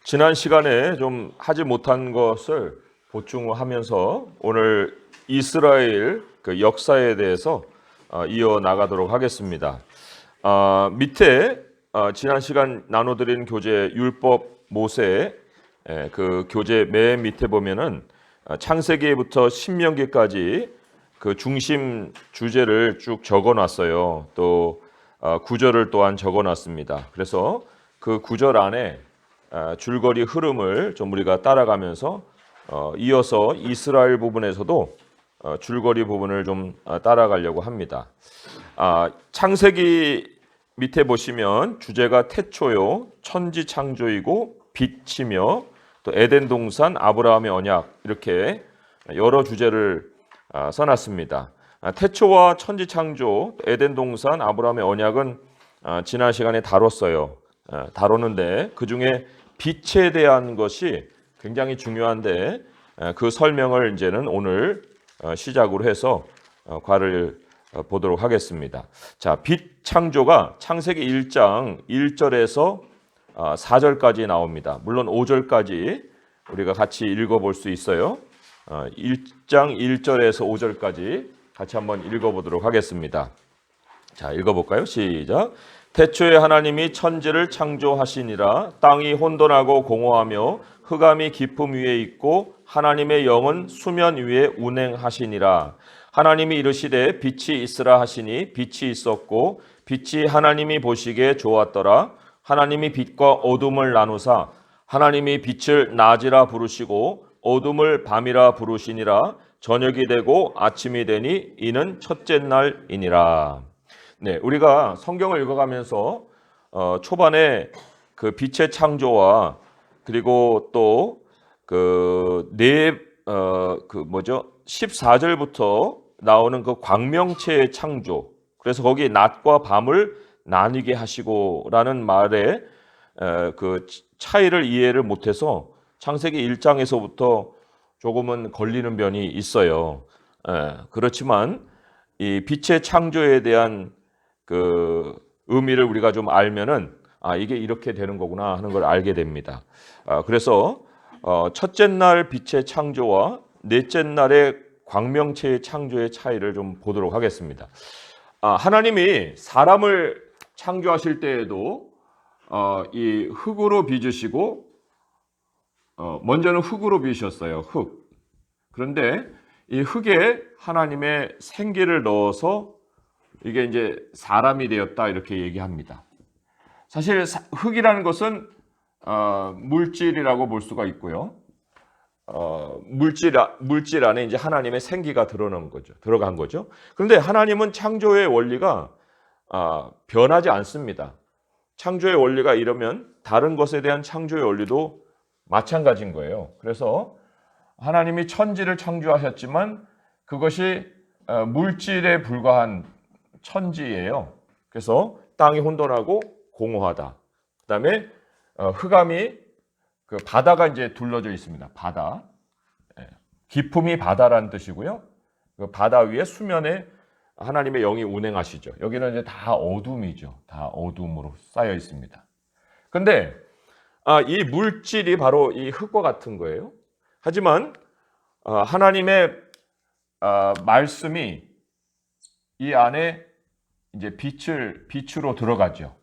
지난 시간에 좀 하지 못한 것을 보충하면서 오늘 이스라엘 그 역사에 대해서 이어 나가도록 하겠습니다. 밑에 지난 시간 나눠드린 교재 율법 모세 그 교재 맨 밑에 보면은 창세기부터 신명기까지 그 중심 주제를 쭉 적어놨어요. 또 구절을 또한 적어놨습니다. 그래서 그 구절 안에 줄거리 흐름을 좀 우리가 따라가면서 이어서 이스라엘 부분에서도 줄거리 부분을 좀 따라가려고 합니다. 창세기 밑에 보시면 주제가 태초요, 천지 창조이고 빛이며 또 에덴 동산, 아브라함의 언약 이렇게 여러 주제를 써놨습니다. 태초와 천지 창조, 에덴 동산, 아브라함의 언약은 지난 시간에 다뤘어요. 다뤘는데 그 중에 빛에 대한 것이 굉장히 중요한데 그 설명을 이제는 오늘 시작으로 해서 과를 보도록 하겠습니다. 자, 빛 창조가 창세기 1장 1절에서 4절까지 나옵니다. 물론 5절까지 우리가 같이 읽어볼 수 있어요. 1장 1절에서 5절까지 같이 한번 읽어보도록 하겠습니다. 자, 읽어볼까요? 시작. 태초에 하나님이 천지를 창조하시니라. 땅이 혼돈하고 공허하며 흑암이 깊음 위에 있고 하나님의 영은 수면 위에 운행하시니라. 하나님이 이르시되 빛이 있으라 하시니 빛이 있었고 빛이 하나님이 보시기에 좋았더라. 하나님이 빛과 어둠을 나누사 하나님이 빛을 낮이라 부르시고 어둠을 밤이라 부르시니라. 저녁이 되고 아침이 되니 이는 첫째 날이니라. 네, 우리가 성경을 읽어가면서 초반에 그 빛의 창조와 그리고 또 그 14절부터 나오는 그 광명체의 창조. 그래서 거기 낮과 밤을 나뉘게 하시고라는 말에 그 차이를 이해를 못해서 창세기 1장에서부터 조금은 걸리는 면이 있어요. 그렇지만 이 빛의 창조에 대한 그 의미를 우리가 좀 알면은 이게 이렇게 되는 거구나 하는 걸 알게 됩니다. 그래서 첫째 날 빛의 창조와 넷째 날의 광명체의 창조의 차이를 좀 보도록 하겠습니다. 하나님이 사람을 창조하실 때에도 이 흙으로 빚으시고 먼저는 흙으로 빚으셨어요. 흙. 그런데 이 흙에 하나님의 생기를 넣어서 이게 이제 사람이 되었다 이렇게 얘기합니다. 사실 흙이라는 것은 물질이라고 볼 수가 있고요. 물질 안에 이제 하나님의 생기가 들어간 거죠. 그런데 하나님은 창조의 원리가 변하지 않습니다. 창조의 원리가 이러면 다른 것에 대한 창조의 원리도 마찬가지인 거예요. 그래서 하나님이 천지를 창조하셨지만 그것이 물질에 불과한 천지예요. 그래서 땅이 혼돈하고 공허하다. 그다음에 흑암이 그 바다가 이제 둘러져 있습니다. 바다. 깊음이 바다라는 뜻이고요. 그 바다 위에 수면에 하나님의 영이 운행하시죠. 여기는 이제 다 어둠이죠. 다 어둠으로 쌓여 있습니다. 그런데 이 물질이 바로 이 흙과 같은 거예요. 하지만 하나님의 말씀이 이 안에 이제 빛으로 들어가죠.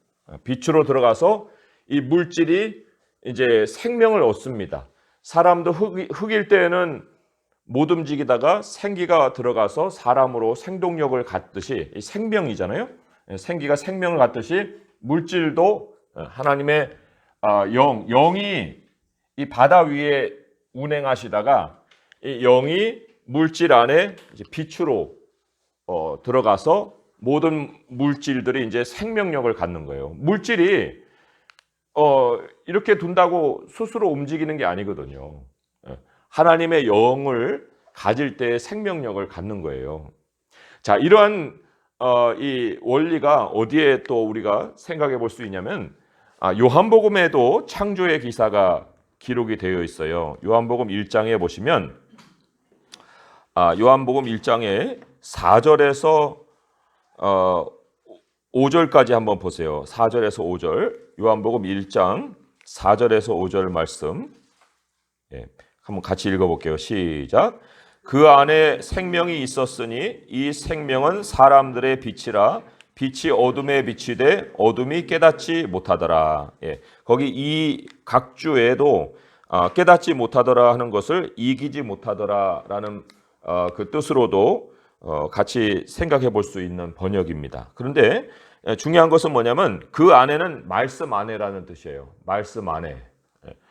빛으로 들어가서 이 물질이 이제 생명을 얻습니다. 사람도 흙일 때에는 못 움직이다가 생기가 들어가서 사람으로 생동력을 갖듯이 이 생명이잖아요. 생기가 생명을 갖듯이 물질도 하나님의 영이 이 바다 위에 운행하시다가 이 영이 물질 안에 이제 빛으로 들어가서 모든 물질들이 이제 생명력을 갖는 거예요. 물질이 이렇게 둔다고 스스로 움직이는 게 아니거든요. 하나님의 영을 가질 때 생명력을 갖는 거예요. 자, 이러한 이 원리가 어디에 또 우리가 생각해 볼 수 있냐면 요한복음에도 창조의 기사가 기록이 되어 있어요. 요한복음 1장에 보시면 요한복음 1장에 4절에서 5절까지 한번 보세요. 4절에서 5절 요한복음 1장 4절에서 5절 말씀 한번 같이 읽어볼게요. 시작. 그 안에 생명이 있었으니 이 생명은 사람들의 빛이라 빛이 어둠에 비치되 어둠이 깨닫지 못하더라. 거기 이 각주에도 깨닫지 못하더라 하는 것을 이기지 못하더라라는 그 뜻으로도 같이 생각해 볼 수 있는 번역입니다. 그런데 중요한 것은 뭐냐면 그 안에는 말씀 안에라는 뜻이에요. 말씀 안에.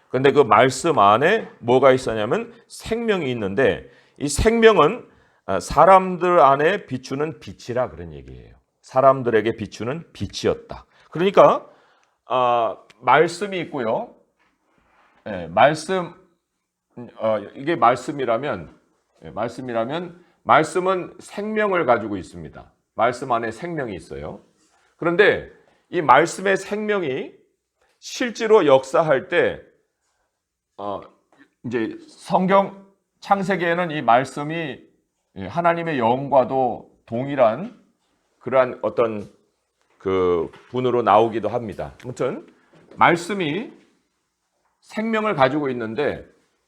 그런데 그 말씀 안에 뭐가 있었냐면 생명이 있는데 이 생명은 사람들 안에 비추는 빛이라 그런 얘기예요. 사람들에게 비추는 빛이었다. 그러니까 말씀이 있고요. 이게 말씀이라면 말씀은 생명을 가지고 있습니다. 말씀 안에 생명이 있어요. 그런데 이 말씀의 생명이 실제로 역사할 때 이제 성경 창세기에는 이 말씀이 하나님의 영과도 동일한 그러한 어떤 그 분으로 나오기도 합니다. 아무튼 말씀이 생명을 가지고 있는데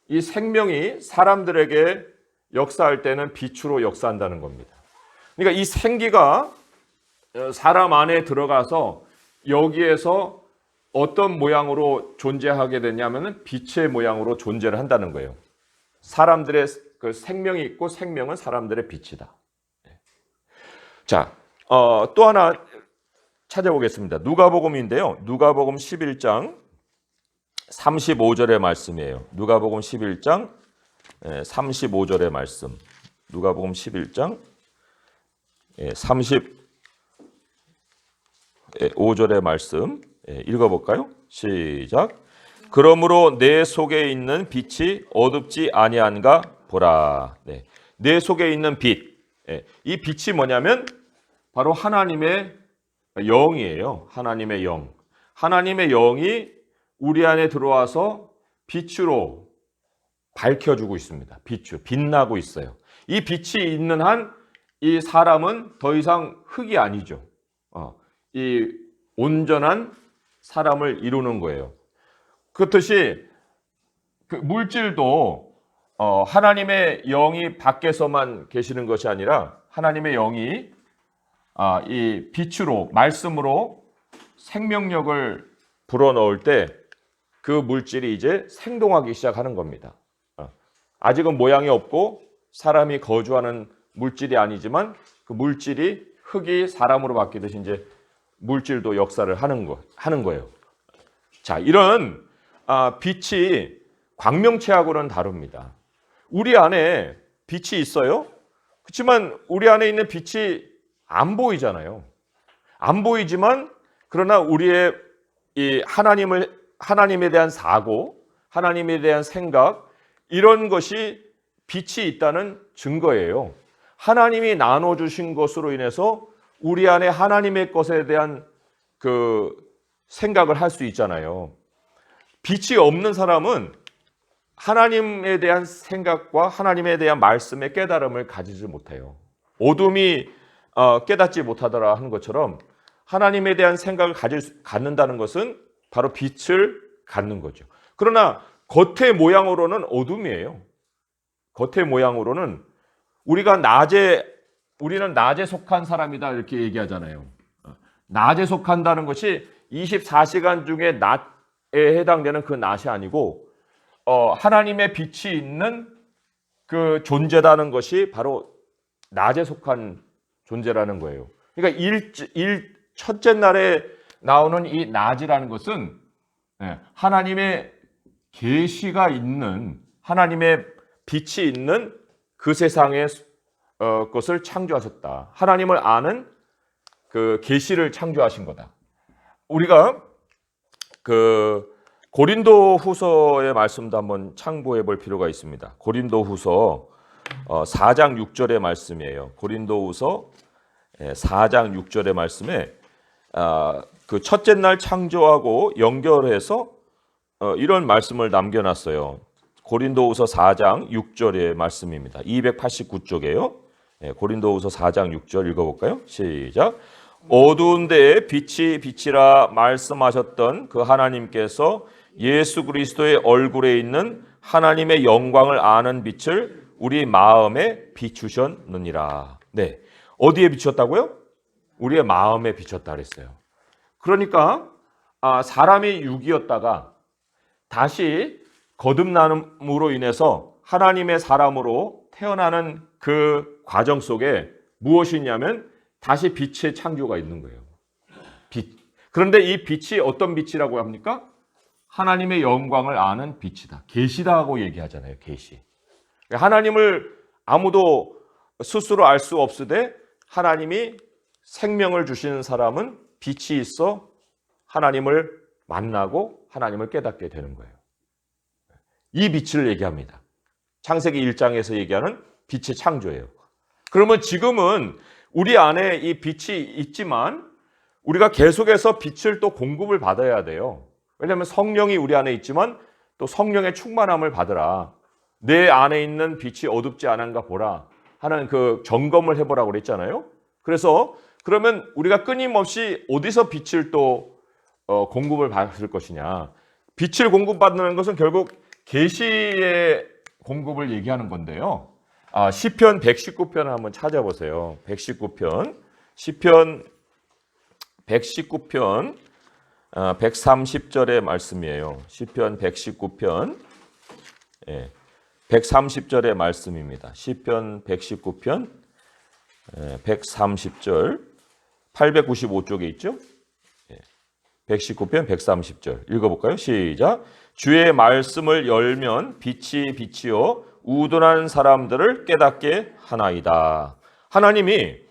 이 생명이 사람들에게 역사할 때는 빛으로 역사한다는 겁니다. 그러니까 이 생기가 사람 안에 들어가서 여기에서 어떤 모양으로 존재하게 되냐면은 빛의 모양으로 존재를 한다는 거예요. 사람들의 그 생명이 있고 생명은 사람들의 빛이다. 자, 또 하나 찾아보겠습니다. 누가복음인데요. 누가복음 11장 35절의 말씀이에요. 누가복음 11장 35절의 말씀. 누가복음 11장 35절의 말씀 읽어볼까요? 시작. 그러므로 내 속에 있는 빛이 어둡지 아니한가 보라. 내 속에 있는 빛. 이 빛이 뭐냐면 바로 하나님의 영이에요. 하나님의 영. 하나님의 영이 우리 안에 들어와서 빛으로 밝혀주고 있습니다. 빛나고 있어요. 이 빛이 있는 한 이 사람은 더 이상 흙이 아니죠. 이 온전한 사람을 이루는 거예요. 그렇듯이 그 물질도 하나님의 영이 밖에서만 계시는 것이 아니라 하나님의 영이 이 빛으로 말씀으로 생명력을 불어넣을 때 그 물질이 이제 생동하기 시작하는 겁니다. 아직은 모양이 없고 사람이 거주하는 물질이 아니지만 그 물질이 흙이 사람으로 바뀌듯이 이제 물질도 역사를 하는 거예요. 자, 이런 빛이 광명체하고는 다릅니다. 우리 안에 빛이 있어요. 그렇지만 우리 안에 있는 빛이 안 보이잖아요. 안 보이지만 그러나 우리의 이 하나님에 대한 사고, 하나님에 대한 생각 이런 것이 빛이 있다는 증거예요. 하나님이 나눠주신 것으로 인해서 우리 안에 하나님의 것에 대한 그 생각을 할 수 있잖아요. 빛이 없는 사람은 하나님에 대한 생각과 하나님에 대한 말씀의 깨달음을 가지지 못해요. 어둠이 깨닫지 못하더라 하는 것처럼 하나님에 대한 생각을 갖는다는 것은 바로 빛을 갖는 거죠. 그러나 겉의 모양으로는 어둠이에요. 겉의 모양으로는 우리는 낮에 속한 사람이다 이렇게 얘기하잖아요. 낮에 속한다는 것이 24시간 중에 낮에 해당되는 그 낮이 아니고 하나님의 빛이 있는 그 존재라는 것이 바로 낮에 속한 존재라는 거예요. 그러니까 첫째 날에 나오는 이 낮이라는 것은 하나님의 계시가 있는 하나님의 빛이 있는 그 세상의 것을 창조하셨다. 하나님을 아는 그 계시를 창조하신 거다. 우리가 그 고린도후서의 말씀도 한번 참고해 볼 필요가 있습니다. 고린도후서 4장 6절의 말씀이에요. 고린도후서 4장 6절의 말씀에 그 첫째 날 창조하고 연결해서 이런 말씀을 남겨놨어요. 고린도후서 4장 6절의 말씀입니다. 289쪽이에요. 고린도후서 4장 6절 읽어볼까요? 시작. 어두운 데에 빛이 빛이라 말씀하셨던 그 하나님께서 예수 그리스도의 얼굴에 있는 하나님의 영광을 아는 빛을 우리 마음에 비추셨느니라. 네, 어디에 비추었다고요? 우리의 마음에 비췄다 그랬어요. 그러니까 사람이 육이었다가 다시 거듭남으로 인해서 하나님의 사람으로 태어나는 그 과정 속에 무엇이 있냐면 다시 빛의 창조가 있는 거예요. 빛. 그런데 이 빛이 어떤 빛이라고 합니까? 하나님의 영광을 아는 빛이다. 계시다고 얘기하잖아요. 계시. 하나님을 아무도 스스로 알 수 없으되 하나님이 생명을 주시는 사람은 빛이 있어 하나님을 만나고 하나님을 깨닫게 되는 거예요. 이 빛을 얘기합니다. 창세기 1장에서 얘기하는 빛의 창조예요. 그러면 지금은 우리 안에 이 빛이 있지만 우리가 계속해서 빛을 또 공급을 받아야 돼요. 왜냐하면 성령이 우리 안에 있지만 또 성령의 충만함을 받으라. 내 안에 있는 빛이 어둡지 않은가 보라 하는 그 점검을 해보라고 그랬잖아요. 그래서 그러면 우리가 끊임없이 어디서 빛을 또 공급을 받을 것이냐. 빛을 공급받는 것은 결국 계시의 공급을 얘기하는 건데요. 시편 119편을 한번 찾아보세요. 119편. 시편 119편 130절의 말씀이에요. 시편 119편 130절의 말씀입니다. 시편 119편 130절 895쪽에 있죠. 119편 130절 읽어볼까요? 시작. 주의 말씀을 열면 빛이 빛이요 우둔한 사람들을 깨닫게 하나이다. 하나님이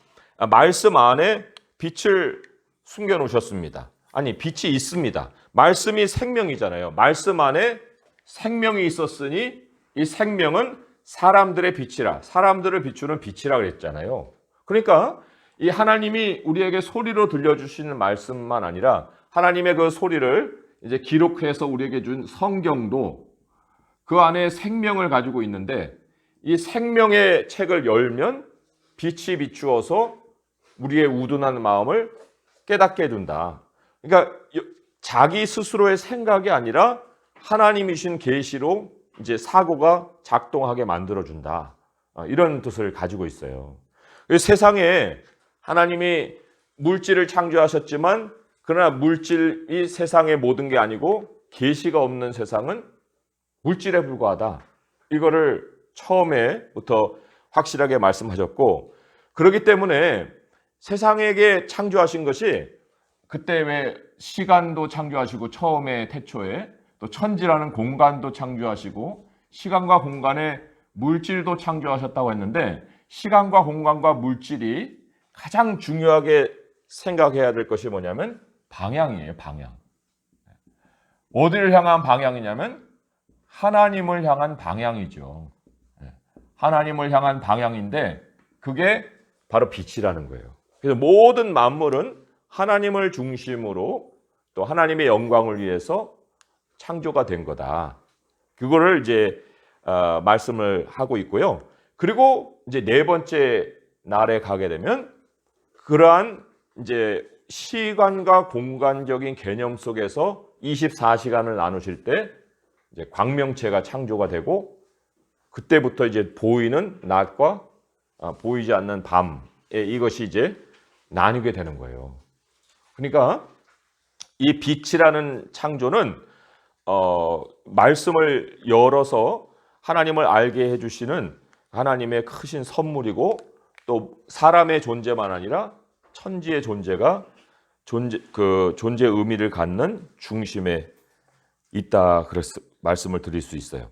말씀 안에 빛을 숨겨놓으셨습니다. 아니, 빛이 있습니다. 말씀이 생명이잖아요. 말씀 안에 생명이 있었으니 이 생명은 사람들의 빛이라, 사람들을 비추는 빛이라 그랬잖아요. 그러니까 이 하나님이 우리에게 소리로 들려주시는 말씀만 아니라 하나님의 그 소리를 이제 기록해서 우리에게 준 성경도 그 안에 생명을 가지고 있는데 이 생명의 책을 열면 빛이 비추어서 우리의 우둔한 마음을 깨닫게 해준다. 그러니까 자기 스스로의 생각이 아니라 하나님이신 계시로 이제 사고가 작동하게 만들어준다. 이런 뜻을 가지고 있어요. 세상에 하나님이 물질을 창조하셨지만 그러나 물질이 세상의 모든 게 아니고 계시가 없는 세상은 물질에 불과하다. 이거를 처음에부터 확실하게 말씀하셨고 그렇기 때문에 세상에게 창조하신 것이 그때 왜 시간도 창조하시고 처음에 태초에 또 천지라는 공간도 창조하시고 시간과 공간에 물질도 창조하셨다고 했는데 시간과 공간과 물질이 가장 중요하게 생각해야 될 것이 뭐냐면 방향이에요. 방향. 어디를 향한 방향이냐면 하나님을 향한 방향이죠. 하나님을 향한 방향인데 그게 바로 빛이라는 거예요. 그래서 모든 만물은 하나님을 중심으로 또 하나님의 영광을 위해서 창조가 된 거다. 그거를 이제 말씀을 하고 있고요. 그리고 이제 네 번째 날에 가게 되면 그러한 이제 시간과 공간적인 개념 속에서 24시간을 나누실 때 이제 광명체가 창조가 되고 그때부터 이제 보이는 낮과 보이지 않는 밤에 이것이 이제 나뉘게 되는 거예요. 그러니까 이 빛이라는 창조는 말씀을 열어서 하나님을 알게 해주시는 하나님의 크신 선물이고 또 사람의 존재만 아니라 천지의 존재가 존재 의미를 갖는 중심에 있다. 그래서 말씀을 드릴 수 있어요.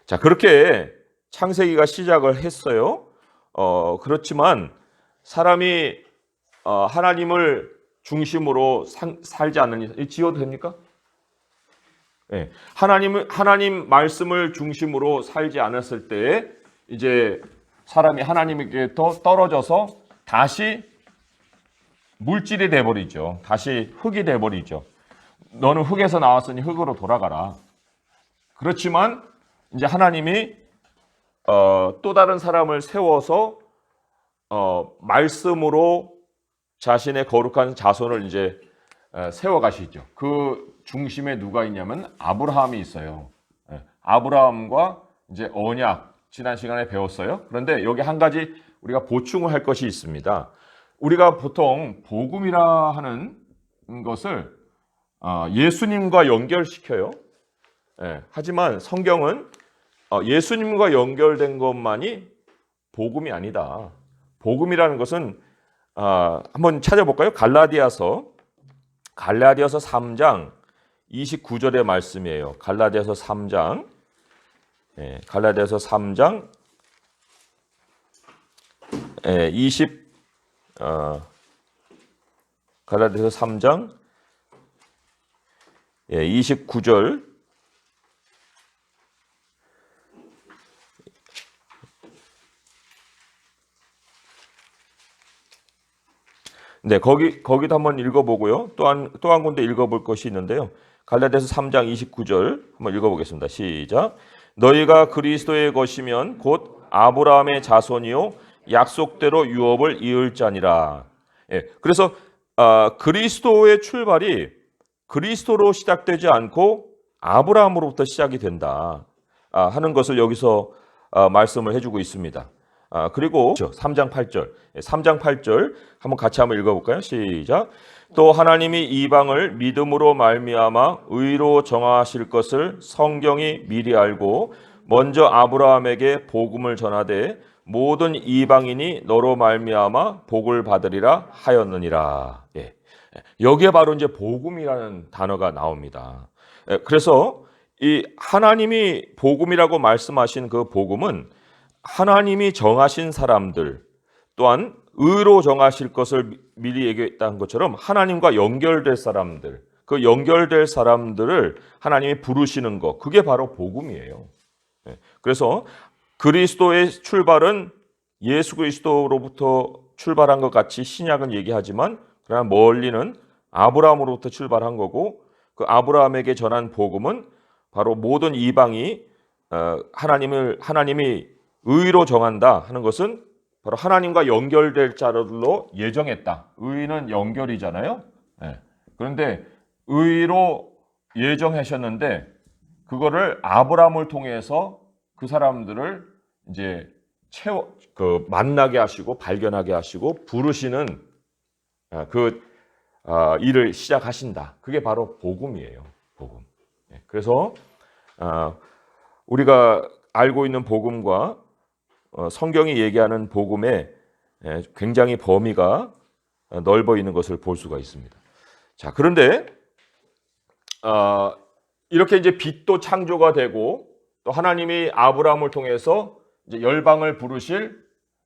자, 그렇게 창세기가 시작을 했어요. 그렇지만 사람이 하나님을 중심으로 살지 않는 지어도 됩니까? 네. 하나님 말씀을 중심으로 살지 않았을 때 이제 사람이 하나님에게 더 떨어져서 다시 물질이 돼버리죠. 다시 흙이 돼버리죠. 너는 흙에서 나왔으니 흙으로 돌아가라. 그렇지만 이제 하나님이 또 다른 사람을 세워서 말씀으로 자신의 거룩한 자손을 이제 세워가시죠. 그 중심에 누가 있냐면 아브라함이 있어요. 예, 아브라함과 이제 언약 지난 시간에 배웠어요. 그런데 여기 한 가지 우리가 보충을 할 것이 있습니다. 우리가 보통 복음이라 하는 것을 예수님과 연결시켜요. 예, 하지만 성경은 예수님과 연결된 것만이 복음이 아니다. 복음이라는 것은 한번 찾아볼까요? 갈라디아서 3장 29절의 말씀이에요. 갈라디아서 3장 29절. 네, 거기도 한번 읽어보고요. 또 한 군데 읽어볼 것이 있는데요. 갈라디아서 3장 29절 한번 읽어보겠습니다. 시작. 너희가 그리스도의 것이면 곧 아브라함의 자손이요 약속대로 유업을 이을 자니라. 예, 그래서 그리스도의 출발이 그리스도로 시작되지 않고 아브라함으로부터 시작이 된다 하는 것을 여기서 말씀을 해주고 있습니다. 그리고 3장 8절 한번 같이 한번 읽어볼까요? 시작. 또 하나님이 이방을 믿음으로 말미암아 의로 정하실 것을 성경이 미리 알고 먼저 아브라함에게 복음을 전하되 모든 이방인이 너로 말미암아 복을 받으리라 하였느니라. 예. 여기에 바로 이제 복음이라는 단어가 나옵니다. 그래서 이 하나님이 복음이라고 말씀하신 그 복음은 하나님이 정하신 사람들 또한 의로 정하실 것을 미리 얘기했다는 것처럼 하나님과 연결될 사람들, 그 연결될 사람들을 하나님이 부르시는 것, 그게 바로 복음이에요. 그래서 그리스도의 출발은 예수 그리스도로부터 출발한 것 같이 신약은 얘기하지만 그러나 멀리는 아브라함으로부터 출발한 거고 그 아브라함에게 전한 복음은 바로 모든 이방이 하나님이 의로 정한다 하는 것은 바로 하나님과 연결될 자들로 예정했다. 의는 연결이잖아요. 네. 그런데 의로 예정하셨는데 그거를 아브라함을 통해서 그 사람들을 이제 만나게 하시고 발견하게 하시고 부르시는 일을 시작하신다. 그게 바로 복음이에요. 복음. 네. 그래서 우리가 알고 있는 복음과 성경이 얘기하는 복음에 굉장히 범위가 넓어 있는 것을 볼 수가 있습니다. 자, 그런데 이렇게 이제 빛도 창조가 되고 또 하나님이 아브라함을 통해서 이제 열방을 부르실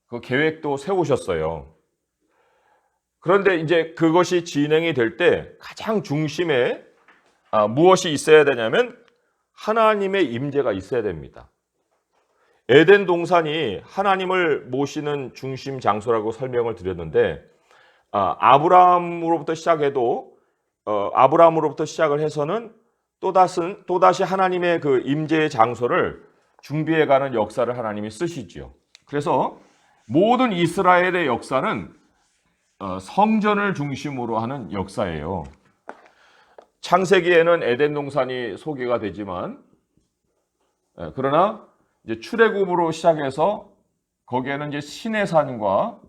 그 계획도 세우셨어요. 그런데 이제 그것이 진행이 될 때 가장 중심에 무엇이 있어야 되냐면 하나님의 임재가 있어야 됩니다. 에덴 동산이 하나님을 모시는 중심 장소라고 설명을 드렸는데 아브라함으로부터 시작을 해서는 또다시 하나님의 그 임재의 장소를 준비해가는 역사를 하나님이 쓰시지요. 그래서 모든 이스라엘의 역사는 성전을 중심으로 하는 역사예요. 창세기에는 에덴 동산이 소개가 되지만 그러나 이제 출애굽으로 시작해서 거기에는 이제 시내산과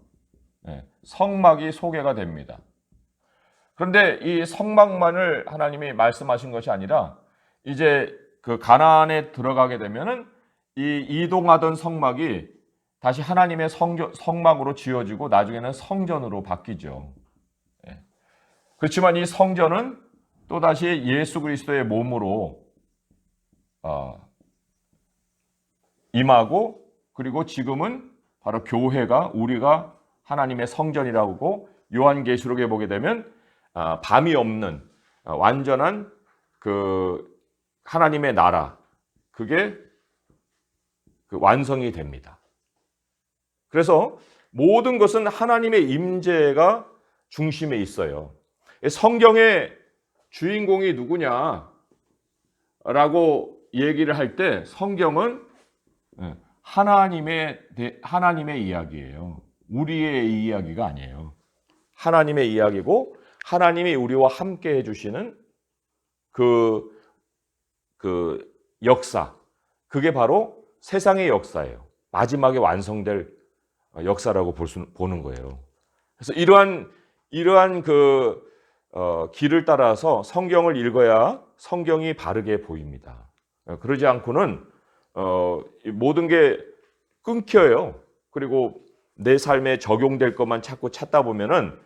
성막이 소개가 됩니다. 그런데 이 성막만을 하나님이 말씀하신 것이 아니라 이제 그 가나안에 들어가게 되면은 이 이동하던 성막이 다시 하나님의 성막으로 지어지고 나중에는 성전으로 바뀌죠. 그렇지만 이 성전은 또다시 예수 그리스도의 몸으로 임하고 그리고 지금은 바로 교회가 우리가 하나님의 성전이라고 요한계시록에 보게 되면 밤이 없는 완전한 그 하나님의 나라 그게 그 완성이 됩니다. 그래서 모든 것은 하나님의 임재가 중심에 있어요. 성경의 주인공이 누구냐라고 얘기를 할 때 성경은 하나님의 이야기예요. 우리의 이야기가 아니에요. 하나님의 이야기고 하나님이 우리와 함께 해주시는 그 역사, 그게 바로 세상의 역사예요. 마지막에 완성될 역사라고 보는 거예요. 그래서 이러한 길을 따라서 성경을 읽어야 성경이 바르게 보입니다. 그러지 않고는 모든 게 끊겨요. 그리고 내 삶에 적용될 것만 자꾸 찾다 보면은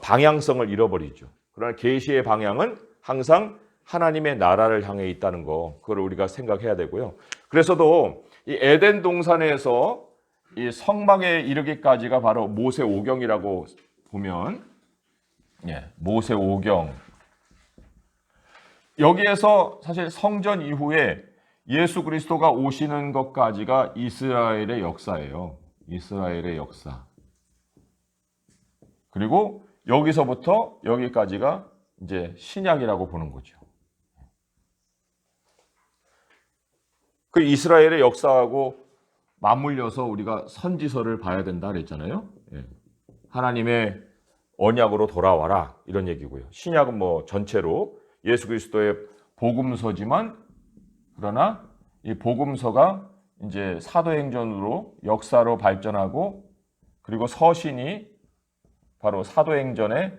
방향성을 잃어버리죠. 그러나 계시의 방향은 항상 하나님의 나라를 향해 있다는 거, 그걸 우리가 생각해야 되고요. 그래서도 이 에덴 동산에서 이 성막에 이르기까지가 바로 모세 오경이라고 보면, 모세 오경, 여기에서 사실 성전 이후에 예수 그리스도가 오시는 것까지가 이스라엘의 역사예요. 이스라엘의 역사. 그리고 여기서부터 여기까지가 이제 신약이라고 보는 거죠. 그 이스라엘의 역사하고 맞물려서 우리가 선지서를 봐야 된다 그랬잖아요. 하나님의 언약으로 돌아와라, 이런 얘기고요. 신약은 뭐 전체로 예수 그리스도의 복음서지만, 그러나 이 복음서가 이제 사도행전으로 역사로 발전하고, 그리고 서신이 바로 사도행전에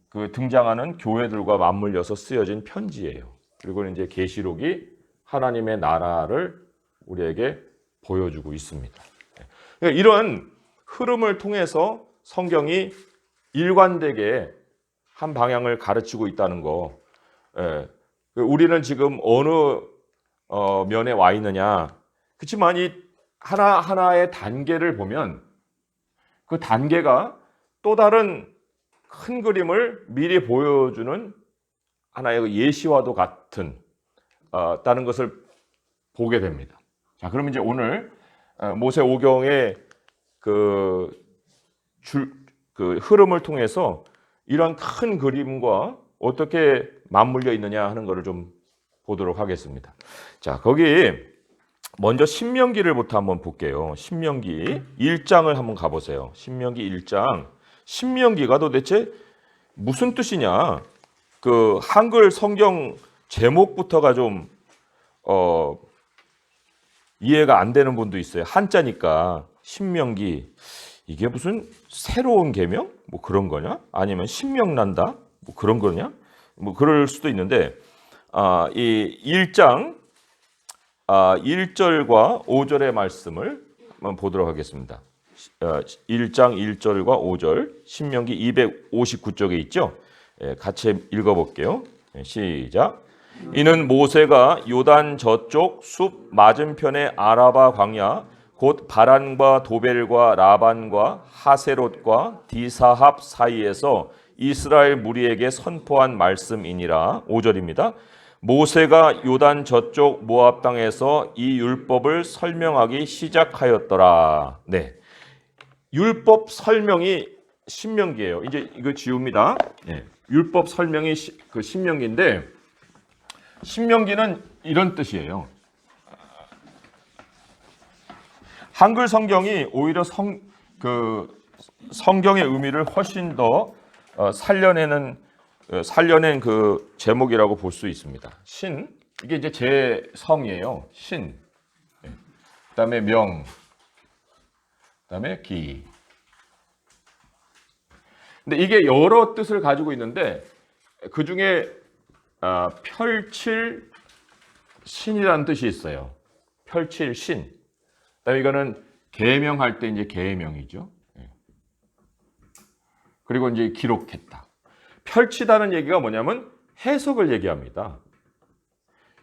그 등장하는 교회들과 맞물려서 쓰여진 편지예요. 그리고 이제 계시록이 하나님의 나라를 우리에게 보여주고 있습니다. 그러니까 이런 흐름을 통해서 성경이 일관되게 한 방향을 가르치고 있다는 거. 우리는 지금 어느 면에 와 있느냐. 그렇지만 이 하나하나의 단계를 보면 그 단계가 또 다른 큰 그림을 미리 보여주는 하나의 예시와도 같은 다는 것을 보게 됩니다. 자, 그럼 이제 오늘 모세 오경의 그 흐름을 통해서 이런 큰 그림과 어떻게 맞물려 있느냐 하는 것을 좀 보도록 하겠습니다. 자, 거기 먼저 신명기를부터 한번 볼게요. 신명기 1장을 한번 가보세요. 신명기 1장. 신명기가 도대체 무슨 뜻이냐? 그 한글 성경 제목부터가 좀 이해가 안 되는 분도 있어요. 한자니까 신명기, 이게 무슨 새로운 계명? 뭐 그런 거냐? 아니면 신명난다? 뭐 그런 거냐? 뭐 그럴 수도 있는데, 이 1장 1절과 5절의 말씀을 한번 보도록 하겠습니다. 1장 1절과 5절, 신명기 259쪽에 있죠? 같이 읽어볼게요. 시작. 이는 모세가 요단 저쪽 숲 맞은편의 아라바 광야, 곧 바란과 도벨과 라반과 하세롯과 디사합 사이에서 이스라엘 무리에게 선포한 말씀이니라. 5절입니다. 모세가 요단 저쪽 모압 땅에서 이 율법을 설명하기 시작하였더라. 네, 율법 설명이 신명기예요. 이제 이거 지웁니다. 율법 설명이 그 신명기인데, 신명기는 이런 뜻이에요. 한글 성경이 오히려 성경의 의미를 훨씬 더 살려낸 그 제목이라고 볼 수 있습니다. 신, 이게 이제 제 성이에요. 신. 그다음에 명. 그다음에 기. 근데 이게 여러 뜻을 가지고 있는데 그 중에 펼칠 신이라는 뜻이 있어요. 펼칠 신. 그다음에 이거는 계명할 때 이제 계명이죠. 그리고 이제 기록했다. 펼치다는 얘기가 뭐냐면 해석을 얘기합니다.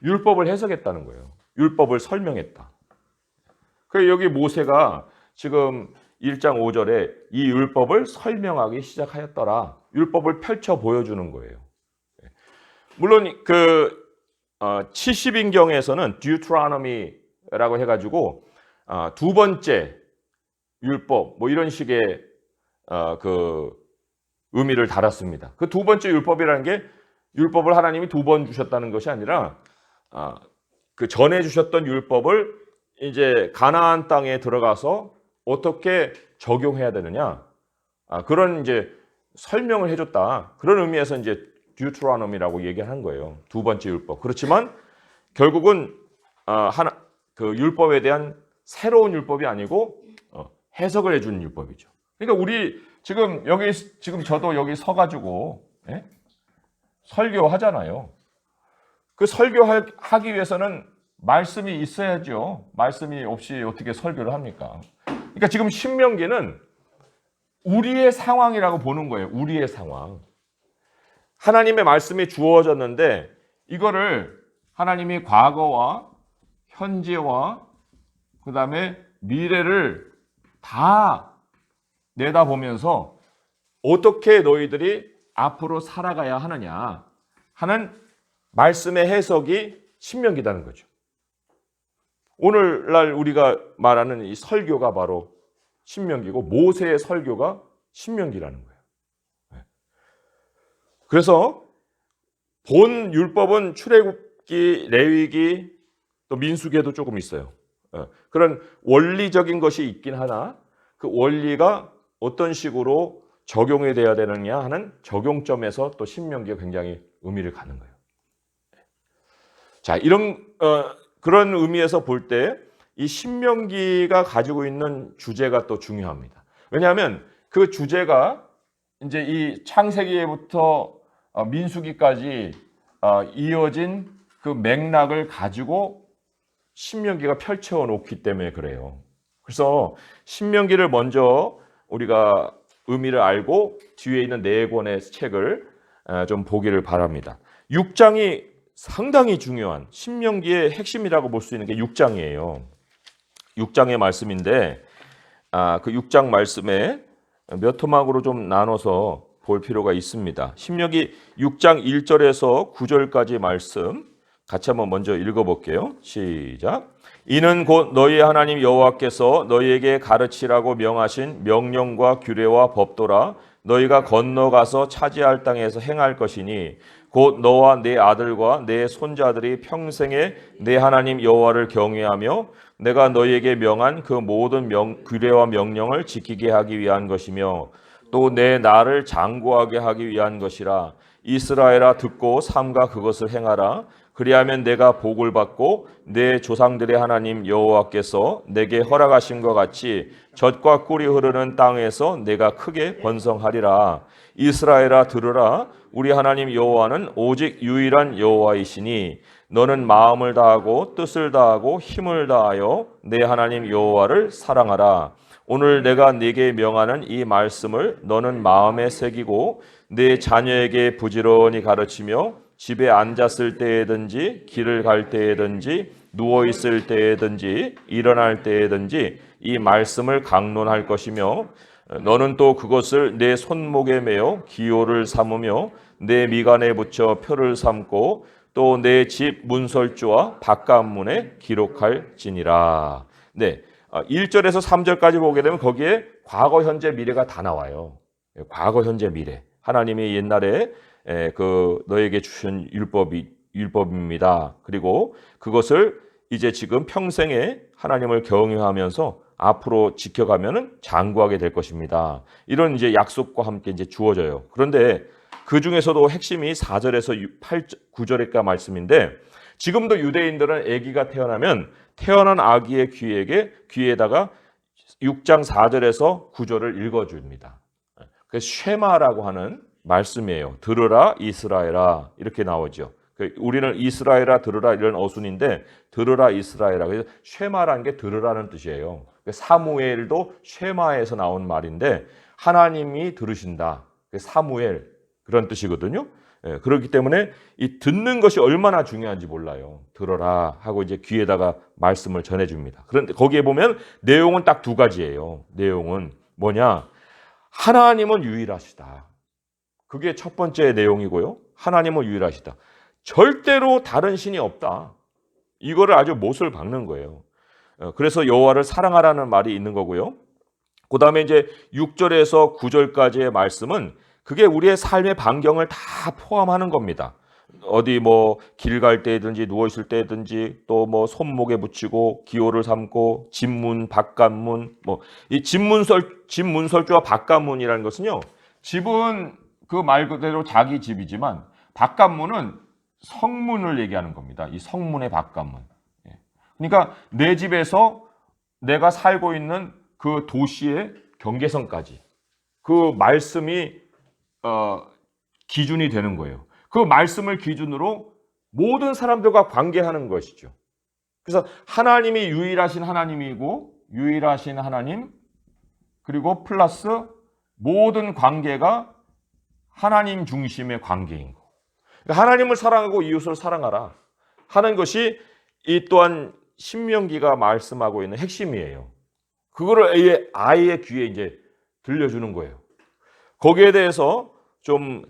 율법을 해석했다는 거예요. 율법을 설명했다. 그래서 여기 모세가 지금 1장 5절에 이 율법을 설명하기 시작하였더라. 율법을 펼쳐 보여주는 거예요. 물론 그 70인경에서는 듀트로노미라고 해가지고 두 번째 율법 뭐 이런 식의 그 의미를 달았습니다. 그 두 번째 율법이라는 게 율법을 하나님이 두 번 주셨다는 것이 아니라 그 전에 주셨던 율법을 이제 가나안 땅에 들어가서 어떻게 적용해야 되느냐, 그런 이제 설명을 해줬다. 그런 의미에서 이제 듀트로노미라고 얘기한 거예요. 두 번째 율법. 그렇지만 결국은 그 율법에 대한 새로운 율법이 아니고 해석을 해주는 율법이죠. 그러니까 우리 지금 저도 여기 서가지고 설교하잖아요. 그 설교하기 위해서는 말씀이 있어야죠. 말씀이 없이 어떻게 설교를 합니까? 그러니까 지금 신명기는 우리의 상황이라고 보는 거예요. 우리의 상황. 하나님의 말씀이 주어졌는데 이거를 하나님이 과거와 현재와 그 다음에 미래를 다 내다보면서 어떻게 너희들이 앞으로 살아가야 하느냐 하는 말씀의 해석이 신명기라는 거죠. 오늘날 우리가 말하는 이 설교가 바로 신명기고 모세의 설교가 신명기라는 거예요. 그래서 본 율법은 출애굽기, 레위기, 또 민수기에도 조금 있어요. 그런 원리적인 것이 있긴 하나 그 원리가 어떤 식으로 적용이 돼야 되느냐 하는 적용점에서 또 신명기가 굉장히 의미를 갖는 거예요. 자, 그런 의미에서 볼 때 이 신명기가 가지고 있는 주제가 또 중요합니다. 왜냐하면 그 주제가 이제 이 창세기부터 민수기까지 이어진 그 맥락을 가지고 신명기가 펼쳐 놓기 때문에 그래요. 그래서 신명기를 먼저 우리가 의미를 알고 뒤에 있는 네 권의 책을 좀 보기를 바랍니다. 6장이 상당히 중요한 신명기의 핵심이라고 볼 수 있는 게 6장이에요. 6장의 말씀인데 그 6장 말씀에 몇 토막으로 좀 나눠서 볼 필요가 있습니다. 신명기 6장 1절에서 9절까지 말씀 같이 한번 먼저 읽어볼게요. 시작. 이는 곧 너희의 하나님 여호와께서 너희에게 가르치라고 명하신 명령과 규례와 법도라. 너희가 건너가서 차지할 땅에서 행할 것이니 곧 너와 네 아들과 네 손자들이 평생에 내 하나님 여호와를 경외하며 내가 너희에게 명한 그 모든 규례와 명령을 지키게 하기 위한 것이며 또 내 나를 장구하게 하기 위한 것이라. 이스라엘아 듣고 삼가 그것을 행하라. 그리하면 내가 복을 받고 내 조상들의 하나님 여호와께서 내게 허락하신 것 같이 젖과 꿀이 흐르는 땅에서 내가 크게 번성하리라. 이스라엘아 들으라. 우리 하나님 여호와는 오직 유일한 여호와이시니 너는 마음을 다하고 뜻을 다하고 힘을 다하여 내 하나님 여호와를 사랑하라. 오늘 내가 네게 명하는 이 말씀을 너는 마음에 새기고 내 자녀에게 부지런히 가르치며 집에 앉았을 때에든지 길을 갈 때에든지 누워 있을 때에든지 일어날 때에든지 이 말씀을 강론할 것이며 너는 또 그것을 내 손목에 매어 기호를 삼으며 내 미간에 붙여 표를 삼고 또 내 집 문설주와 바깥문에 기록할지니라. 네, 1절에서 3절까지 보게 되면 거기에 과거, 현재, 미래가 다 나와요. 과거, 현재, 미래. 하나님이 옛날에 너에게 주신 율법입니다. 그리고 그것을 이제 지금 평생에 하나님을 경외하면서 앞으로 지켜가면은 장구하게 될 것입니다. 이런 이제 약속과 함께 이제 주어져요. 그런데 그 중에서도 핵심이 4절에서 9절의 말씀인데 지금도 유대인들은 아기가 태어나면 태어난 아기의 귀에다가 6장 4절에서 9절을 읽어줍니다. 그래서 쉐마라고 하는 말씀이에요. 들으라 이스라엘아 이렇게 나오죠. 우리는 이스라엘아 들으라 이런 어순인데 들으라 이스라엘아 그래서 쉐마라는 게 들으라는 뜻이에요. 사무엘도 쉐마에서 나온 말인데 하나님이 들으신다. 사무엘 그런 뜻이거든요. 그렇기 때문에 이 듣는 것이 얼마나 중요한지 몰라요. 들어라 하고 이제 귀에다가 말씀을 전해줍니다. 그런데 거기에 보면 내용은 딱 두 가지예요. 내용은 뭐냐? 하나님은 유일하시다. 그게 첫 번째 내용이고요. 하나님은 유일하시다. 절대로 다른 신이 없다. 이거를 아주 못을 박는 거예요. 그래서 여호와를 사랑하라는 말이 있는 거고요. 그 다음에 이제 6절에서 9절까지의 말씀은 그게 우리의 삶의 반경을 다 포함하는 겁니다. 어디 뭐 길 갈 때든지 누워 있을 때든지 또 뭐 손목에 붙이고 기호를 삼고 집문, 바깥문 뭐 이 집문설주와 바깥문이라는 것은요. 집은 그 말 그대로 자기 집이지만 바깥문은 성문을 얘기하는 겁니다. 이 성문의 바깥문. 그러니까 내 집에서 내가 살고 있는 그 도시의 경계선까지 그 말씀이 기준이 되는 거예요. 그 말씀을 기준으로 모든 사람들과 관계하는 것이죠. 그래서 하나님이 유일하신 하나님이고 유일하신 하나님 그리고 플러스 모든 관계가 하나님 중심의 관계인 거. 그러니까 하나님을 사랑하고 이웃을 사랑하라 하는 것이 이 또한 신명기가 말씀하고 있는 핵심이에요. 그거를 아이의 귀에 이제 들려주는 거예요. 거기에 대해서 좀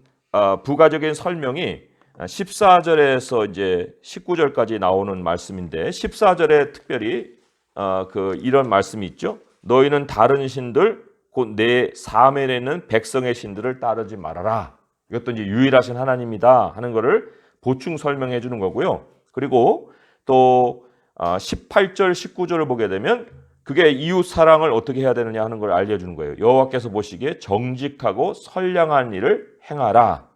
부가적인 설명이 14절에서 이제 19절까지 나오는 말씀인데 14절에 특별히 이런 말씀이 있죠. 너희는 다른 신들 곧 내 사면에 있는 백성의 신들을 따르지 말아라. 이것도 이제 유일하신 하나님이다 하는 것을 보충 설명해 주는 거고요. 그리고 또 18절 19절을 보게 되면 그게 이웃 사랑을 어떻게 해야 되느냐 하는 걸 알려주는 거예요. 여호와께서 보시기에 정직하고 선량한 일을 행하라.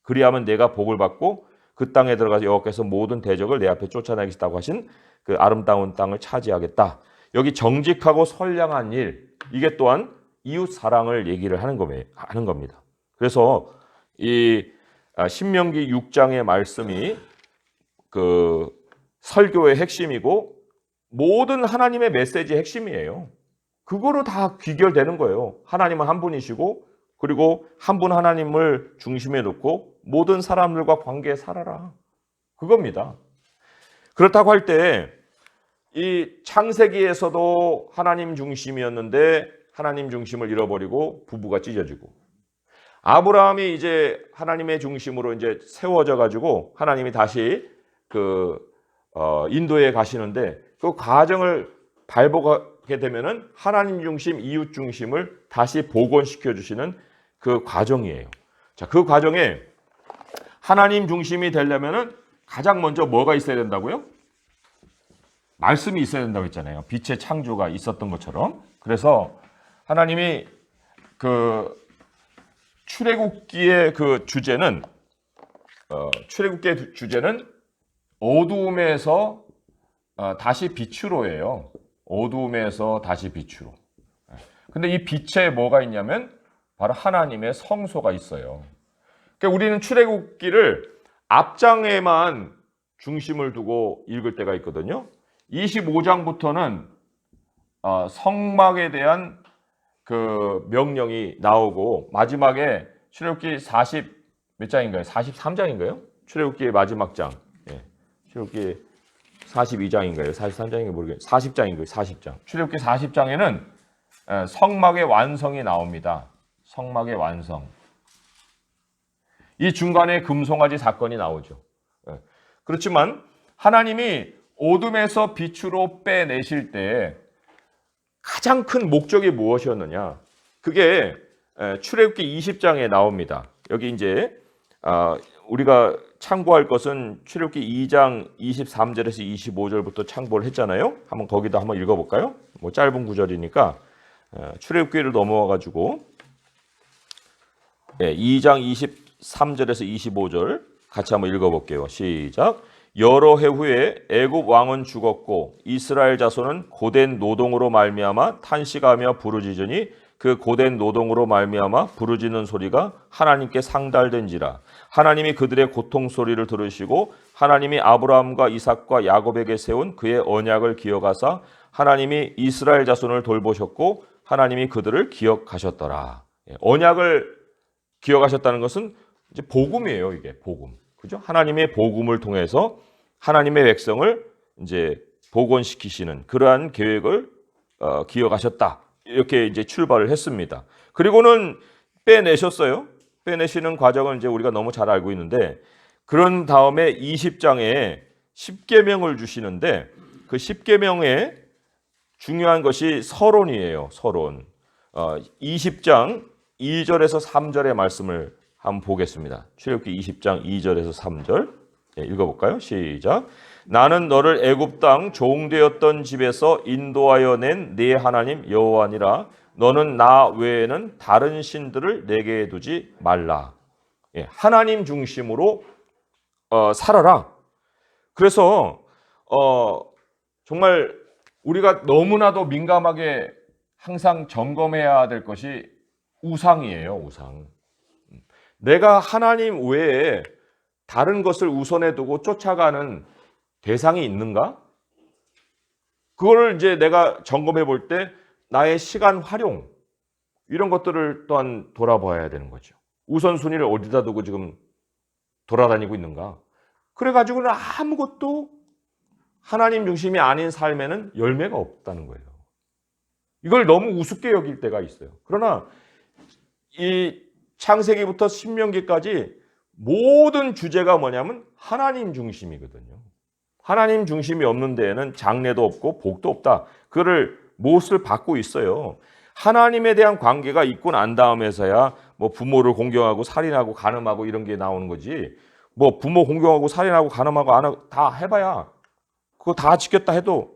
그리하면 내가 복을 받고 그 땅에 들어가서 여호와께서 모든 대적을 내 앞에 쫓아내겠다고 하신 그 아름다운 땅을 차지하겠다. 여기 정직하고 선량한 일, 이게 또한 이웃 사랑을 얘기를 하는 겁니다. 그래서 이 신명기 6장의 말씀이 그 설교의 핵심이고 모든 하나님의 메시지의 핵심이에요. 그거로 다 귀결되는 거예요. 하나님은 한 분이시고 그리고 한 분 하나님을 중심에 놓고 모든 사람들과 관계에 살아라. 그겁니다. 그렇다고 할 때 이 창세기에서도 하나님 중심이었는데 하나님 중심을 잃어버리고 부부가 찢어지고 아브라함이 이제 하나님의 중심으로 이제 세워져 가지고 하나님이 다시 인도에 가시는데 그 과정을 밟아가게 되면은 하나님 중심, 이웃 중심을 다시 복원시켜 주시는 그 과정이에요. 자, 그 과정에 하나님 중심이 되려면은 가장 먼저 뭐가 있어야 된다고요? 말씀이 있어야 된다고 했잖아요. 빛의 창조가 있었던 것처럼. 그래서 하나님이 출애굽기의 주제는 어두움에서 다시 빛으로예요. 어두움에서 다시 빛으로. 근데 이 빛에 뭐가 있냐면 바로 하나님의 성소가 있어요. 그러니까 우리는 출애굽기를 앞장에만 중심을 두고 읽을 때가 있거든요. 25장부터는 성막에 대한 그 명령이 나오고 마지막에 출애굽기 몇 장인가요? 43장인가요? 출애굽기의 마지막 장. 예. 출애굽기 42장인가요? 43장인가요? 모르겠어요. 40장인가요? 40장. 출애굽기 40장에는 성막의 완성이 나옵니다. 성막의 완성. 이 중간에 금송아지 사건이 나오죠. 그렇지만 하나님이 어둠에서 빛으로 빼내실 때 가장 큰 목적이 무엇이었느냐? 그게 출애굽기 20장에 나옵니다. 여기 이제 우리가 참고할 것은 출애굽기 2장 23절에서 25절부터 참고를 했잖아요. 거기다 한번 읽어볼까요? 뭐 짧은 구절이니까 출애굽기를 넘어와 가지고 2장 23절에서 25절 같이 한번 읽어볼게요. 시작. 여러 해 후에 애굽 왕은 죽었고 이스라엘 자손은 고된 노동으로 말미암아 탄식하며 부르짖으니 그 고된 노동으로 말미암아 부르짖는 소리가 하나님께 상달된지라. 하나님이 그들의 고통 소리를 들으시고 하나님이 아브라함과 이삭과 야곱에게 세운 그의 언약을 기억하사 하나님이 이스라엘 자손을 돌보셨고 하나님이 그들을 기억하셨더라. 언약을 기억하셨다는 것은 이제 복음이에요. 이게 복음. 그죠? 하나님의 복음을 통해서 하나님의 백성을 이제 복원시키시는 그러한 계획을 기억하셨다. 이렇게 이제 출발을 했습니다. 그리고는 빼내셨어요. 빼내시는 과정은 이제 우리가 너무 잘 알고 있는데 그런 다음에 20장에 10계명을 주시는데 그 10계명에 중요한 것이 서론이에요. 서론. 20장 2절에서 3절의 말씀을 한번 보겠습니다. 출애굽기 20장 2절에서 3절 읽어볼까요? 시작. 나는 너를 애굽 땅 종되었던 집에서 인도하여 낸 네 하나님 여호와니라. 너는 나 외에는 다른 신들을 내게 두지 말라. 하나님 중심으로 살아라. 그래서 정말 우리가 너무나도 민감하게 항상 점검해야 될 것이 우상이에요. 우상. 내가 하나님 외에 다른 것을 우선에 두고 쫓아가는 대상이 있는가? 그거를 이제 내가 점검해 볼 때 나의 시간 활용 이런 것들을 또한 돌아봐야 되는 거죠. 우선순위를 어디다 두고 지금 돌아다니고 있는가? 그래가지고는 아무것도 하나님 중심이 아닌 삶에는 열매가 없다는 거예요. 이걸 너무 우습게 여길 때가 있어요. 그러나 이 창세기부터 신명기까지 모든 주제가 뭐냐면 하나님 중심이거든요. 하나님 중심이 없는 데에는 장래도 없고 복도 없다. 그거를 못을 받고 있어요. 하나님에 대한 관계가 있고 난 다음에서야 뭐 부모를 공경하고 살인하고 간음하고 이런 게 나오는 거지. 뭐 부모 공경하고 살인하고 간음하고 안 하고 다 해봐야 그거 다 지켰다 해도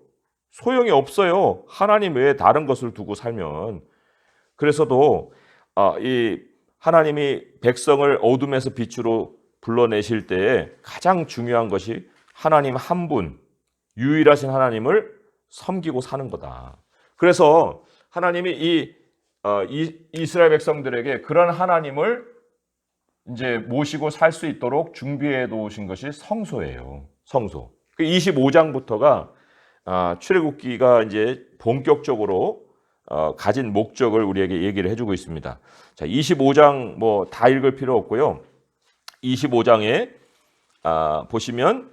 소용이 없어요. 하나님 외에 다른 것을 두고 살면. 그래서도 이 하나님이 백성을 어둠에서 빛으로 불러내실 때에 가장 중요한 것이 하나님 한 분, 유일하신 하나님을 섬기고 사는 거다. 그래서 하나님이 이 이스라엘 백성들에게 그런 하나님을 이제 모시고 살 수 있도록 준비해 놓으신 것이 성소예요. 성소. 그 25장부터가 출애굽기가 이제 본격적으로 가진 목적을 우리에게 얘기를 해주고 있습니다. 자, 25장 뭐 다 읽을 필요 없고요. 25장에 보시면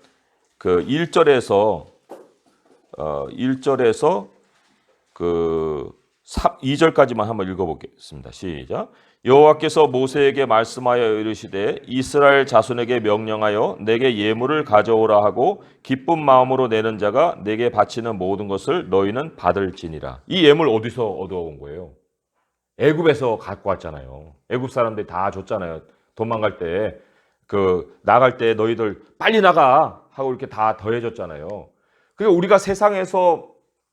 그 1절에서 그 2절까지만 한번 읽어보겠습니다. 시작. 여호와께서 모세에게 말씀하여 이르시되 이스라엘 자손에게 명령하여 내게 예물을 가져오라 하고 기쁜 마음으로 내는 자가 내게 바치는 모든 것을 너희는 받을지니라. 이 예물 어디서 얻어온 거예요? 애굽에서 갖고 왔잖아요. 애굽 사람들이 다 줬잖아요. 도망갈 때 나갈 때 너희들 빨리 나가 하고 이렇게 다 더해줬잖아요. 그러니까 우리가 세상에서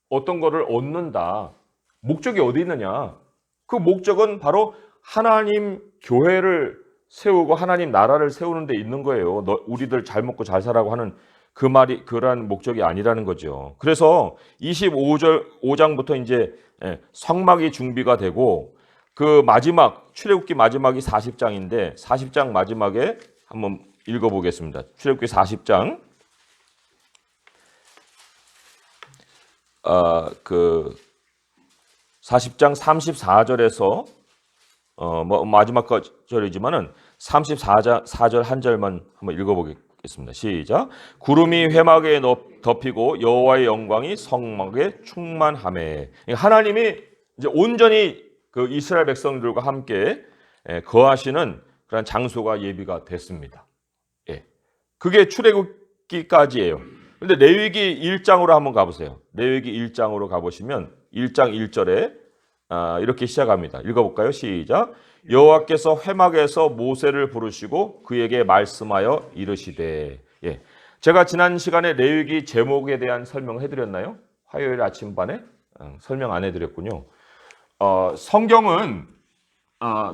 어떤 거를 얻는다. 목적이 어디 있느냐? 그 목적은 바로 하나님 교회를 세우고 하나님 나라를 세우는 데 있는 거예요. 우리들 잘 먹고 잘 살라고 하는 그 말이 그러한 목적이 아니라는 거죠. 그래서 25장부터 이제 성막이 준비가 되고 그 마지막 출애굽기 마지막이 40장인데 40장 마지막에 한번 읽어보겠습니다. 출애굽기 40장 그 40장 34절에서 뭐 마지막 절이지만은 34절 한 절만 한번 읽어보겠습니다. 시작. 구름이 회막에 덮이고 여호와의 영광이 성막에 충만하매. 하나님이 이제 온전히 그 이스라엘 백성들과 함께 거하시는 그런 장소가 예비가 됐습니다. 예, 그게 출애굽기까지예요. 그런데 레위기 1장으로 한번 가보세요. 레위기 1장으로 가보시면 1장 1절에 이렇게 시작합니다. 읽어볼까요? 시작. 여호와께서 회막에서 모세를 부르시고 그에게 말씀하여 이르시되. 예, 제가 지난 시간에 레위기 제목에 대한 설명을 해드렸나요? 화요일 아침반에 설명 안 해드렸군요. 성경은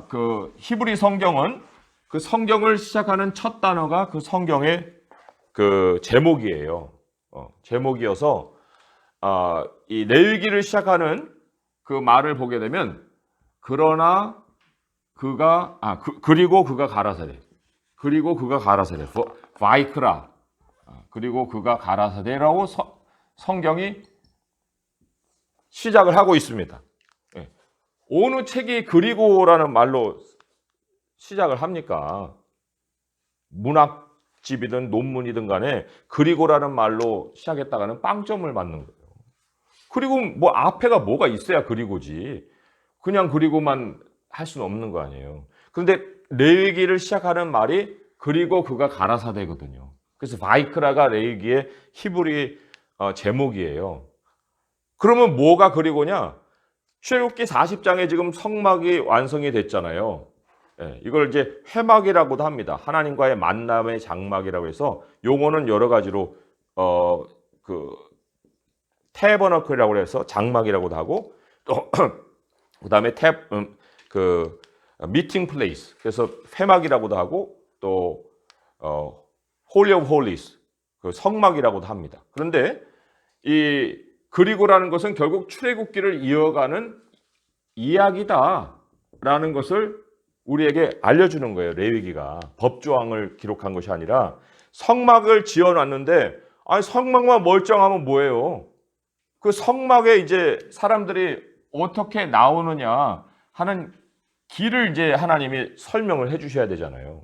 그 히브리 성경은 그 성경을 시작하는 첫 단어가 그 성경의 그 제목이에요. 제목이어서 이 레위기를 시작하는 그 말을 보게 되면 그러나 그가 그리고 그가 가라사대, 그리고 그가 가라사대, 바이크라, 그리고 그가 가라사대라고 성경이 시작을 하고 있습니다. 예. 어느 책이 그리고라는 말로 시작을 합니까? 문학집이든 논문이든 간에 그리고라는 말로 시작했다가는 빵점을 맞는 거예요. 그리고 뭐 앞에가 뭐가 있어야 그리고지. 그냥 그리고만 할 수는 없는 거 아니에요. 그런데 레위기를 시작하는 말이 그리고 그가 가라사대거든요. 그래서 바이크라가 레위기의 히브리 제목이에요. 그러면 뭐가 그리고냐? 출애굽기 40장에 지금 성막이 완성이 됐잖아요. 예, 이걸 이제 회막이라고도 합니다. 하나님과의 만남의 장막이라고 해서 용어는 여러 가지로 태버너클이라고 해서 장막이라고도 하고 또 그다음에 미팅 플레이스 그래서 회막이라고도 하고 또 Holy of Holies, 그 성막이라고도 합니다. 그런데 이 그리고라는 것은 결국 출애굽기를 이어가는 이야기다라는 것을 우리에게 알려주는 거예요. 레위기가 법조항을 기록한 것이 아니라 성막을 지어놨는데, 아니 성막만 멀쩡하면 뭐예요? 그 성막에 이제 사람들이 어떻게 나오느냐 하는 길을 이제 하나님이 설명을 해주셔야 되잖아요.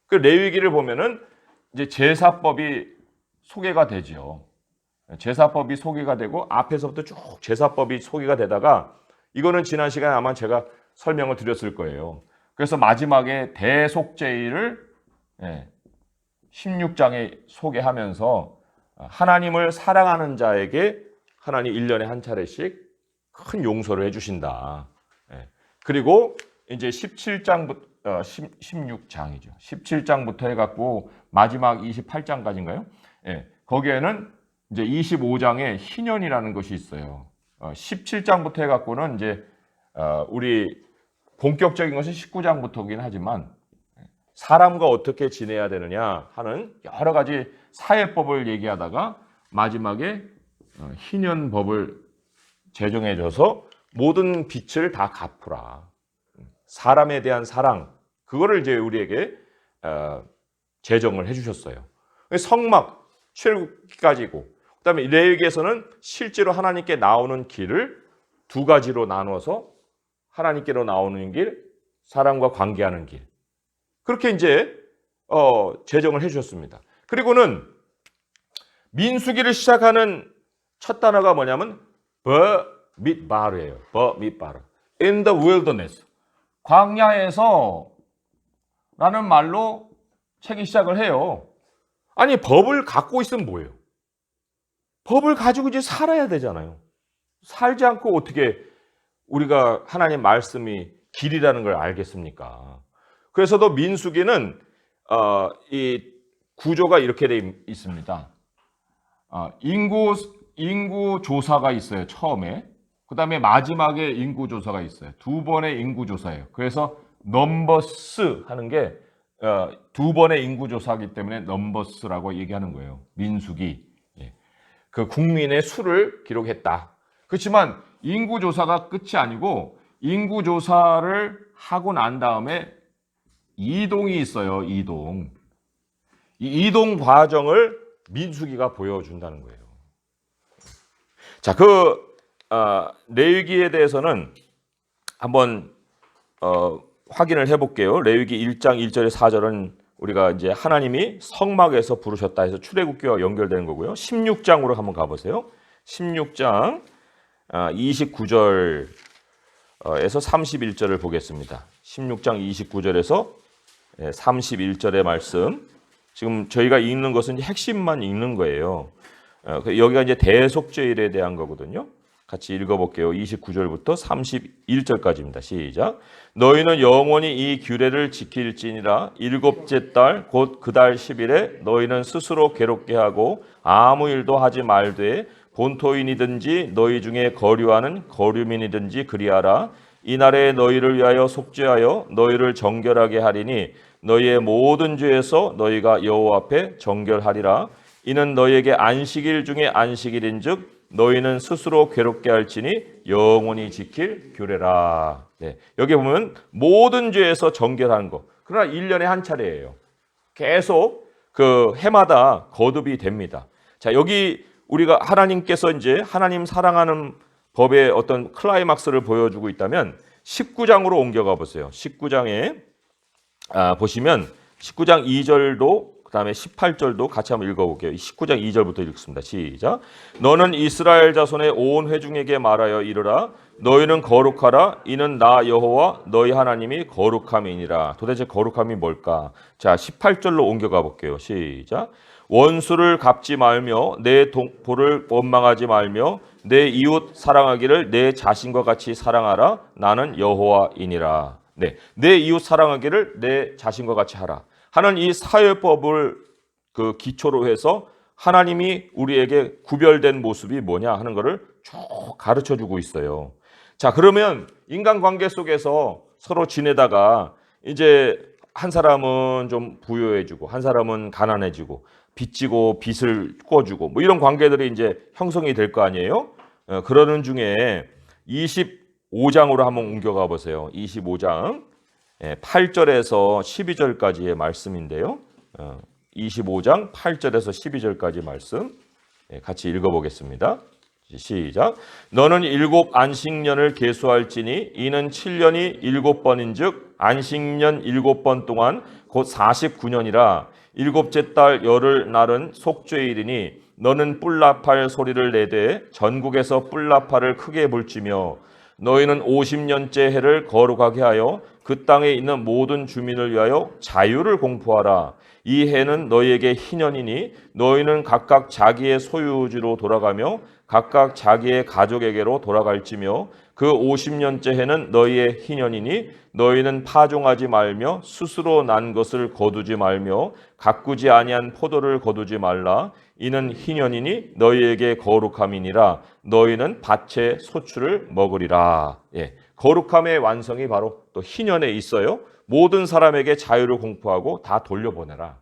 그 레위기를 보면은 이제 제사법이 소개가 되지요. 제사법이 소개가 되고 앞에서부터 쭉 제사법이 소개가 되다가, 이거는 지난 시간에 아마 제가 설명을 드렸을 거예요. 그래서 마지막에 대속죄일을 16장에 소개하면서 하나님을 사랑하는 자에게 하나님 1년에 한 차례씩 큰 용서를 해주신다. 그리고 이제 16장부터 해갖고 마지막 28장까지인가요? 거기에는 이제 25장에 희년이라는 것이 있어요. 17장부터 해갖고는 이제 우리 본격적인 것은 19장부터긴 하지만 사람과 어떻게 지내야 되느냐 하는 여러 가지 사회법을 얘기하다가 마지막에 희년법을 제정해줘서 모든 빚을 다 갚으라. 사람에 대한 사랑, 그거를 이제 우리에게 제정을 해주셨어요. 성막, 출애굽기까지고, 그다음에 레위기에서는 실제로 하나님께 나오는 길을 두 가지로 나눠서 하나님께로 나오는 길, 사람과 관계하는 길, 그렇게 이제 제정을 해주셨습니다. 그리고는 민수기를 시작하는 첫 단어가 뭐냐면 버밋바르예요. 버밋바르. In the wilderness. 광야에서 라는 말로 책이 시작을 해요. 아니 법을 갖고 있으면 뭐예요? 법을 가지고 이제 살아야 되잖아요. 살지 않고 어떻게 우리가 하나님 말씀이 길이라는 걸 알겠습니까? 그래서도 민수기는 이 구조가 이렇게 돼 있습니다. 인구 조사가 있어요. 처음에. 그 다음에 마지막에 인구 조사가 있어요. 두 번의 인구 조사예요. 그래서 넘버스 하는 게 두 번의 인구 조사이기 때문에 넘버스라고 얘기하는 거예요. 민수기. 그 국민의 수를 기록했다. 그렇지만 인구 조사가 끝이 아니고 인구 조사를 하고 난 다음에 이동이 있어요. 이동. 이 이동 과정을 민수기가 보여준다는 거예요. 자, 레위기에 대해서는 한번 확인을 해볼게요. 레위기 1장 1절에 4절은 우리가 이제 하나님이 성막에서 부르셨다 해서 출애굽기와 연결되는 거고요. 16장으로 한번 가보세요. 16장 29절에서 31절을 보겠습니다. 16장 29절에서 31절의 말씀. 지금 저희가 읽는 것은 핵심만 읽는 거예요. 여기가 이제 대속죄일에 대한 거거든요. 같이 읽어볼게요. 29절부터 31절까지입니다. 시작. 너희는 영원히 이 규례를 지킬지니라. 일곱째 달 곧 그 달 10일에 너희는 스스로 괴롭게 하고 아무 일도 하지 말되 본토인이든지 너희 중에 거류하는 거류민이든지 그리하라. 이날에 너희를 위하여 속죄하여 너희를 정결하게 하리니 너희의 모든 죄에서 너희가 여호와 앞에 정결하리라. 이는 너희에게 안식일 중에 안식일인즉 너희는 스스로 괴롭게 할지니 영원히 지킬 규례라. 여기 보면 모든 죄에서 정결하는 것. 그러나 1년에 한 차례예요. 계속 그 해마다 거듭이 됩니다. 자, 여기 우리가 하나님께서 이제 하나님 사랑하는 법의 어떤 클라이막스를 보여주고 있다면 19장으로 옮겨가 보세요. 19장에 보시면 19장 2절도 그 다음에 18절도 같이 한번 읽어볼게요. 19장 2절부터 읽습니다. 시작. 너는 이스라엘 자손의 온 회중에게 말하여 이르라. 너희는 거룩하라. 이는 나 여호와 너희 하나님이 거룩함이니라. 도대체 거룩함이 뭘까? 자, 18절로 옮겨가 볼게요. 시작. 원수를 갚지 말며 내 동포를 원망하지 말며 내 이웃 사랑하기를 내 자신과 같이 사랑하라. 나는 여호와이니라. 내 이웃 사랑하기를 내 자신과 같이 하라 하는 이 사회법을 그 기초로 해서 하나님이 우리에게 구별된 모습이 뭐냐 하는 것을 쭉 가르쳐 주고 있어요. 자, 그러면 인간관계 속에서 서로 지내다가 이제 한 사람은 좀 부유해지고 한 사람은 가난해지고 빚지고 빚을 꿔주고 뭐 이런 관계들이 이제 형성이 될 거 아니에요. 그러는 중에 25장으로 한번 옮겨가 보세요. 25장 8절에서 12절까지의 말씀인데요. 25장 8절에서 12절까지 말씀 같이 읽어보겠습니다. 시작. 너는 7 안식년을 계수할지니 이는 7년이 7번인즉 안식년 7번 동안 곧 49년이라. 일곱째 달 열흘 날은 속죄일이니 너는 뿔나팔 소리를 내되 전국에서 뿔나팔을 크게 불지며 너희는 50년째 해를 거룩하게 하여 그 땅에 있는 모든 주민을 위하여 자유를 공포하라. 이 해는 너희에게 희년이니 너희는 각각 자기의 소유지로 돌아가며 각각 자기의 가족에게로 돌아갈지며 그 50년째 해는 너희의 희년이니 너희는 파종하지 말며 스스로 난 것을 거두지 말며 가꾸지 아니한 포도를 거두지 말라. 이는 희년이니 너희에게 거룩함이니라. 너희는 밭의 소출을 먹으리라. 거룩함의 완성이 바로 또 희년에 있어요. 모든 사람에게 자유를 공포하고 다 돌려보내라.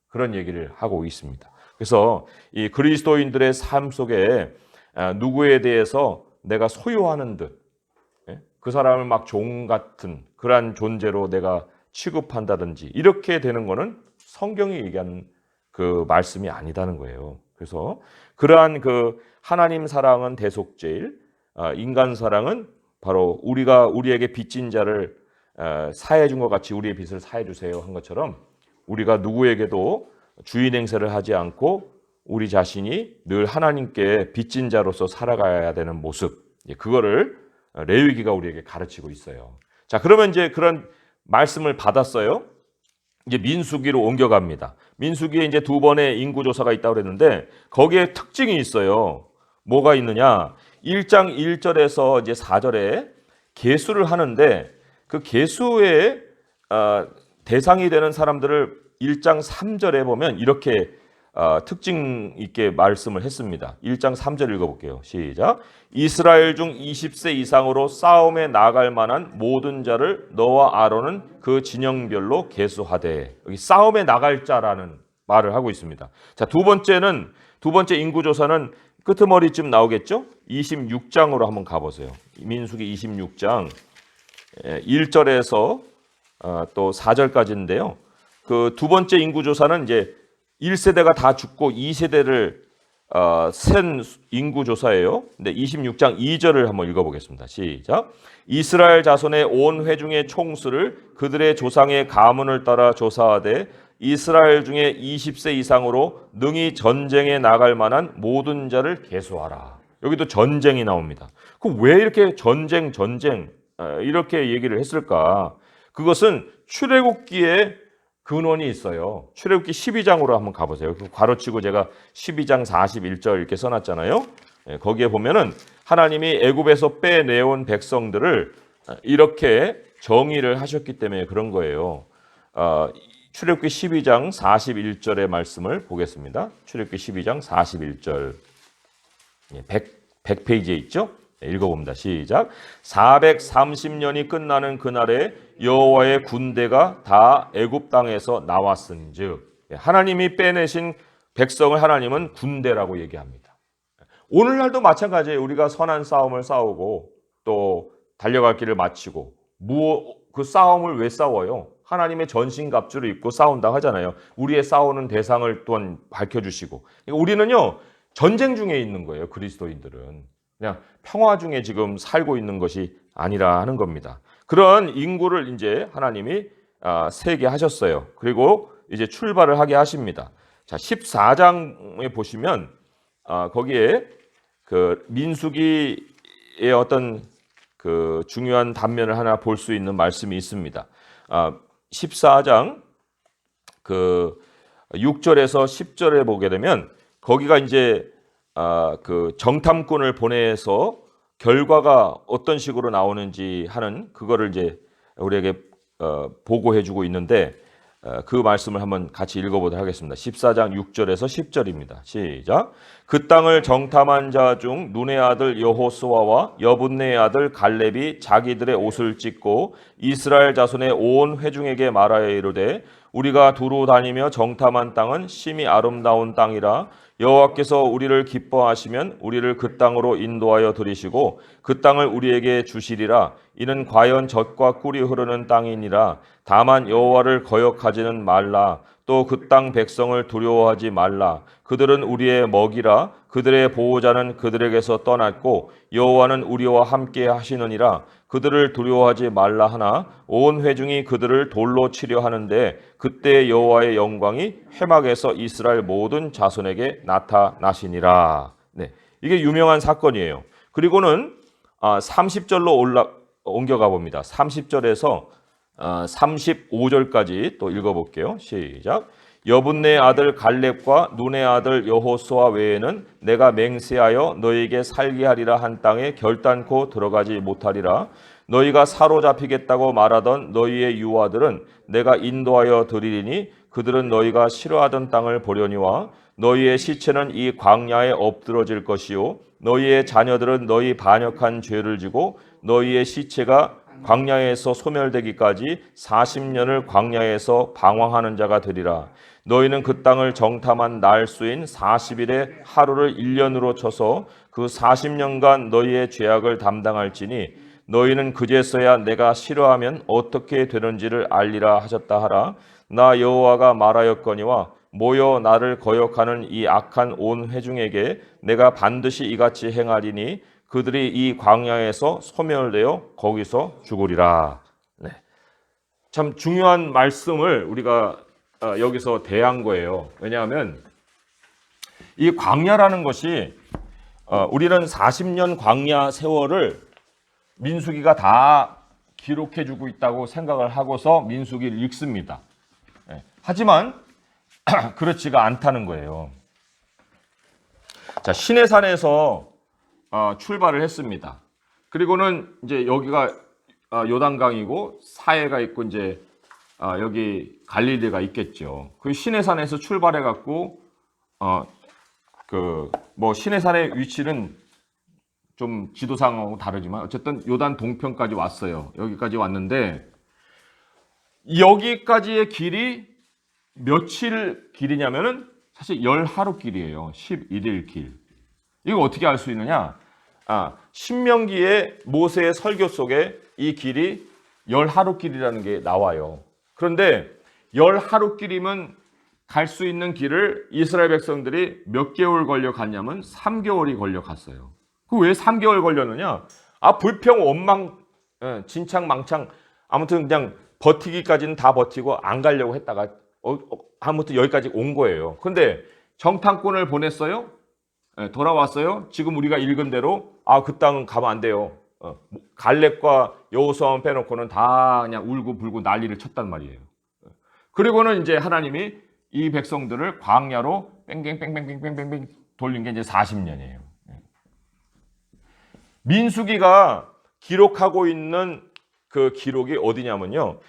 그런 얘기를 하고 있습니다. 그래서 이 그리스도인들의 삶 속에 누구에 대해서 내가 소유하는 듯, 그 사람을 막 종 같은 그러한 존재로 내가 취급한다든지 이렇게 되는 것은 성경이 얘기하는 그 말씀이 아니다는 거예요. 그래서 그러한 그 하나님 사랑은 대속제일, 인간 사랑은 바로 우리가 우리에게 빚진 자를 사해 준 것 같이 우리의 빚을 사해 주세요 한 것처럼 우리가 누구에게도 주인 행세를 하지 않고 우리 자신이 늘 하나님께 빚진 자로서 살아가야 되는 모습, 그거를 레위기가 우리에게 가르치고 있어요. 자, 그러면 이제 그런 말씀을 받았어요. 이제 민수기로 옮겨갑니다. 민수기에 이제 2번의 인구조사가 있다고 그랬는데 거기에 특징이 있어요. 뭐가 있느냐? 1장 1절에서 이제 4절에 계수를 하는데 그 계수의 대상이 되는 사람들을 1장 3절에 보면 이렇게 특징 있게 말씀을 했습니다. 1장 3절 읽어볼게요. 시작. 이스라엘 중 20세 이상으로 싸움에 나갈 만한 모든 자를 너와 아론은 그 진영별로 계수하되. 여기 싸움에 나갈 자라는 말을 하고 있습니다. 자, 두 번째 인구조사는 끄트머리쯤 나오겠죠? 26장으로 한번 가보세요. 민수기 26장 1절에서 또 4절까지인데요. 그 두 번째 인구조사는 이제 1세대가 다 죽고 2세대를 센 인구조사예요. 근데 26장 2절을 한번 읽어보겠습니다. 시작. 이스라엘 자손의 온 회중의 총수를 그들의 조상의 가문을 따라 조사하되 이스라엘 중에 20세 이상으로 능히 전쟁에 나갈 만한 모든 자를 계수하라. 여기도 전쟁이 나옵니다. 그럼 왜 이렇게 전쟁 이렇게 얘기를 했을까? 그것은 출애굽기에 근원이 있어요. 출애굽기 12장으로 한번 가보세요. 괄호치고 제가 12장 41절 이렇게 써놨잖아요. 거기에 보면은 하나님이 애굽에서 빼내온 백성들을 이렇게 정의를 하셨기 때문에 그런 거예요. 출애굽기 12장 41절의 말씀을 보겠습니다. 출애굽기 12장 41절 100페이지에 있죠? 읽어봅니다. 시작. 430년이 끝나는 그날에 여호와의 군대가 다 애굽 땅에서 나왔은즉, 하나님이 빼내신 백성을 하나님은 군대라고 얘기합니다. 오늘날도 마찬가지예요. 우리가 선한 싸움을 싸우고 또 달려갈 길을 마치고 그 싸움을 왜 싸워요? 하나님의 전신갑주를 입고 싸운다 하잖아요. 우리의 싸우는 대상을 또한 밝혀주시고. 우리는요 전쟁 중에 있는 거예요. 그리스도인들은 그냥 평화 중에 지금 살고 있는 것이 아니라 하는 겁니다. 그런 인구를 이제 하나님이 세게 하셨어요. 그리고 이제 출발을 하게 하십니다. 자, 14장에 보시면 거기에 그 민수기의 어떤 그 중요한 단면을 하나 볼 수 있는 말씀이 있습니다. 14장 그 6절에서 10절에 보게 되면 거기가 이제 그 정탐꾼을 보내서 결과가 어떤 식으로 나오는지 하는 그거를 이제 우리에게 보고해주고 있는데 그 말씀을 한번 같이 읽어보도록 하겠습니다. 14장 6절에서 10절입니다. 시작. 그 땅을 정탐한 자 중 눈의 아들 여호수아와 여분네의 아들 갈렙이 자기들의 옷을 찢고 이스라엘 자손의 온 회중에게 말하여 이르되 우리가 두루 다니며 정탐한 땅은 심히 아름다운 땅이라 여호와께서 우리를 기뻐하시면 우리를 그 땅으로 인도하여 들이시고 그 땅을 우리에게 주시리라. 이는 과연 젖과 꿀이 흐르는 땅이니라. 다만 여호와를 거역하지는 말라. 또 그 땅 백성을 두려워하지 말라. 그들은 우리의 먹이라. 그들의 보호자는 그들에게서 떠났고 여호와는 우리와 함께 하시느니라. 그들을 두려워하지 말라 하나 온 회중이 그들을 돌로 치려 하는데 그때 여호와의 영광이 회막에서 이스라엘 모든 자손에게 나타나시니라. 네, 이게 유명한 사건이에요. 그리고는 30절로 옮겨가 봅니다. 30절에서 35절까지 또 읽어볼게요. 시작. 여분네 아들 갈렙과 눈의 아들 여호수아 외에는 내가 맹세하여 너희에게 살게 하리라 한 땅에 결단코 들어가지 못하리라. 너희가 사로잡히겠다고 말하던 너희의 유아들은 내가 인도하여 드리리니 그들은 너희가 싫어하던 땅을 보려니와 너희의 시체는 이 광야에 엎드러질 것이요 너희의 자녀들은 너희 반역한 죄를 지고 너희의 시체가 광야에서 소멸되기까지 40년을 광야에서 방황하는 자가 되리라. 너희는 그 땅을 정탐한 날수인 40일의 하루를 1년으로 쳐서 그 40년간 너희의 죄악을 담당할지니 너희는 그제서야 내가 싫어하면 어떻게 되는지를 알리라 하셨다 하라. 나 여호와가 말하였거니와 모여 나를 거역하는 이 악한 온 회중에게 내가 반드시 이같이 행하리니 그들이 이 광야에서 소멸되어 거기서 죽으리라. 네. 참 중요한 말씀을 우리가 여기서 대한 거예요. 왜냐하면 이 광야라는 것이 우리는 40년 광야 세월을 민수기가 다 기록해주고 있다고 생각을 하고서 민수기를 읽습니다. 네. 하지만 그렇지가 않다는 거예요. 자, 시내산에서 출발을 했습니다. 그리고는 이제 여기가 요단강이고 사해가 있고 이제 여기 갈릴리가 있겠죠. 그 시내산에서 출발해 갖고 뭐 시내산의 위치는 좀 지도상하고 다르지만 어쨌든 요단 동편까지 왔어요. 여기까지 왔는데 여기까지의 길이 며칠 길이냐면은 사실 10하루 길이에요. 11일 길. 이거 어떻게 알 수 있느냐? 신명기의 모세의 설교 속에 이 길이 10하루 길이라는 게 나와요. 그런데 10하루 길이면 갈 수 있는 길을 이스라엘 백성들이 몇 개월 걸려 갔냐면 3개월이 걸려 갔어요. 그 왜 3개월 걸렸느냐? 불평 원망 진창망창 아무튼 그냥 버티기까지는 다 버티고 안 가려고 했다가 아무튼 여기까지 온 거예요. 근데 정탐꾼을 보냈어요. 돌아왔어요. 지금 우리가 읽은 대로 그 땅은 가면 안 돼요. 갈렙과 여호수아만 빼놓고는 다 그냥 울고불고 난리를 쳤단 말이에요. 그리고는 이제 하나님이 이 백성들을 광야로 뺑뺑뺑뺑뺑뺑뺑 돌린 게 이제 40년이에요. 민수기가 기록하고 있는 그 기록이 어디냐면요.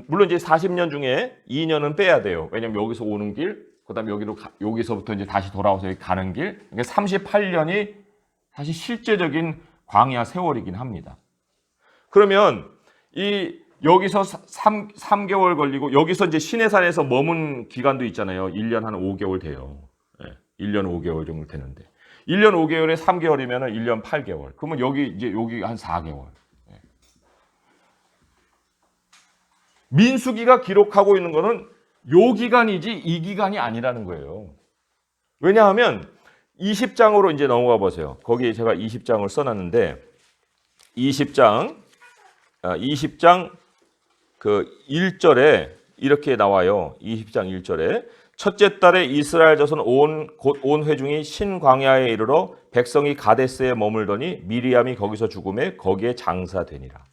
물론 이제 40년 중에 2년은 빼야 돼요. 왜냐면 여기서 오는 길, 그다음에 여기서부터 이제 다시 돌아와서 여기 가는 길. 그러니까 38년이 사실 실제적인 광야 세월이긴 합니다. 그러면 여기서 3개월 걸리고 여기서 이제 시내산에서 머문 기간도 있잖아요. 1년 한 5개월 돼요. 1년 5개월 정도 되는데. 1년 5개월에 3개월이면 1년 8개월. 그러면 여기 한 4개월. 민수기가 기록하고 있는 거는 요 기간이지 이 기간이 아니라는 거예요. 왜냐하면 20장으로 이제 넘어가 보세요. 거기에 제가 20장을 써놨는데 20장 그 1절에 이렇게 나와요. 20장 1절에 첫째 달에 이스라엘 자손 온 회중이 신광야에 이르러 백성이 가데스에 머물더니 미리암이 거기서 죽음에 거기에 장사되니라.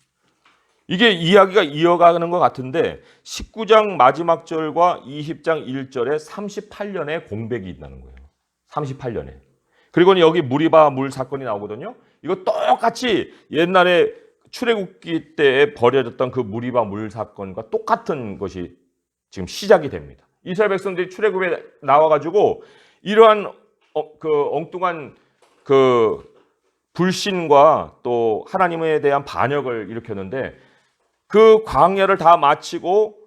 이게 이야기가 이어가는 것 같은데 19장 마지막 절과 20장 1절에 38년의 공백이 있다는 거예요. 38년에. 그리고는 여기 무리바 물 사건이 나오거든요. 이거 똑같이 옛날에 출애굽기 때에 벌어졌던 그 무리바 물 사건과 똑같은 것이 지금 시작이 됩니다. 이스라엘 백성들이 출애굽에 나와가지고 이러한 그 엉뚱한 그 불신과 또 하나님에 대한 반역을 일으켰는데 그 광야를 다 마치고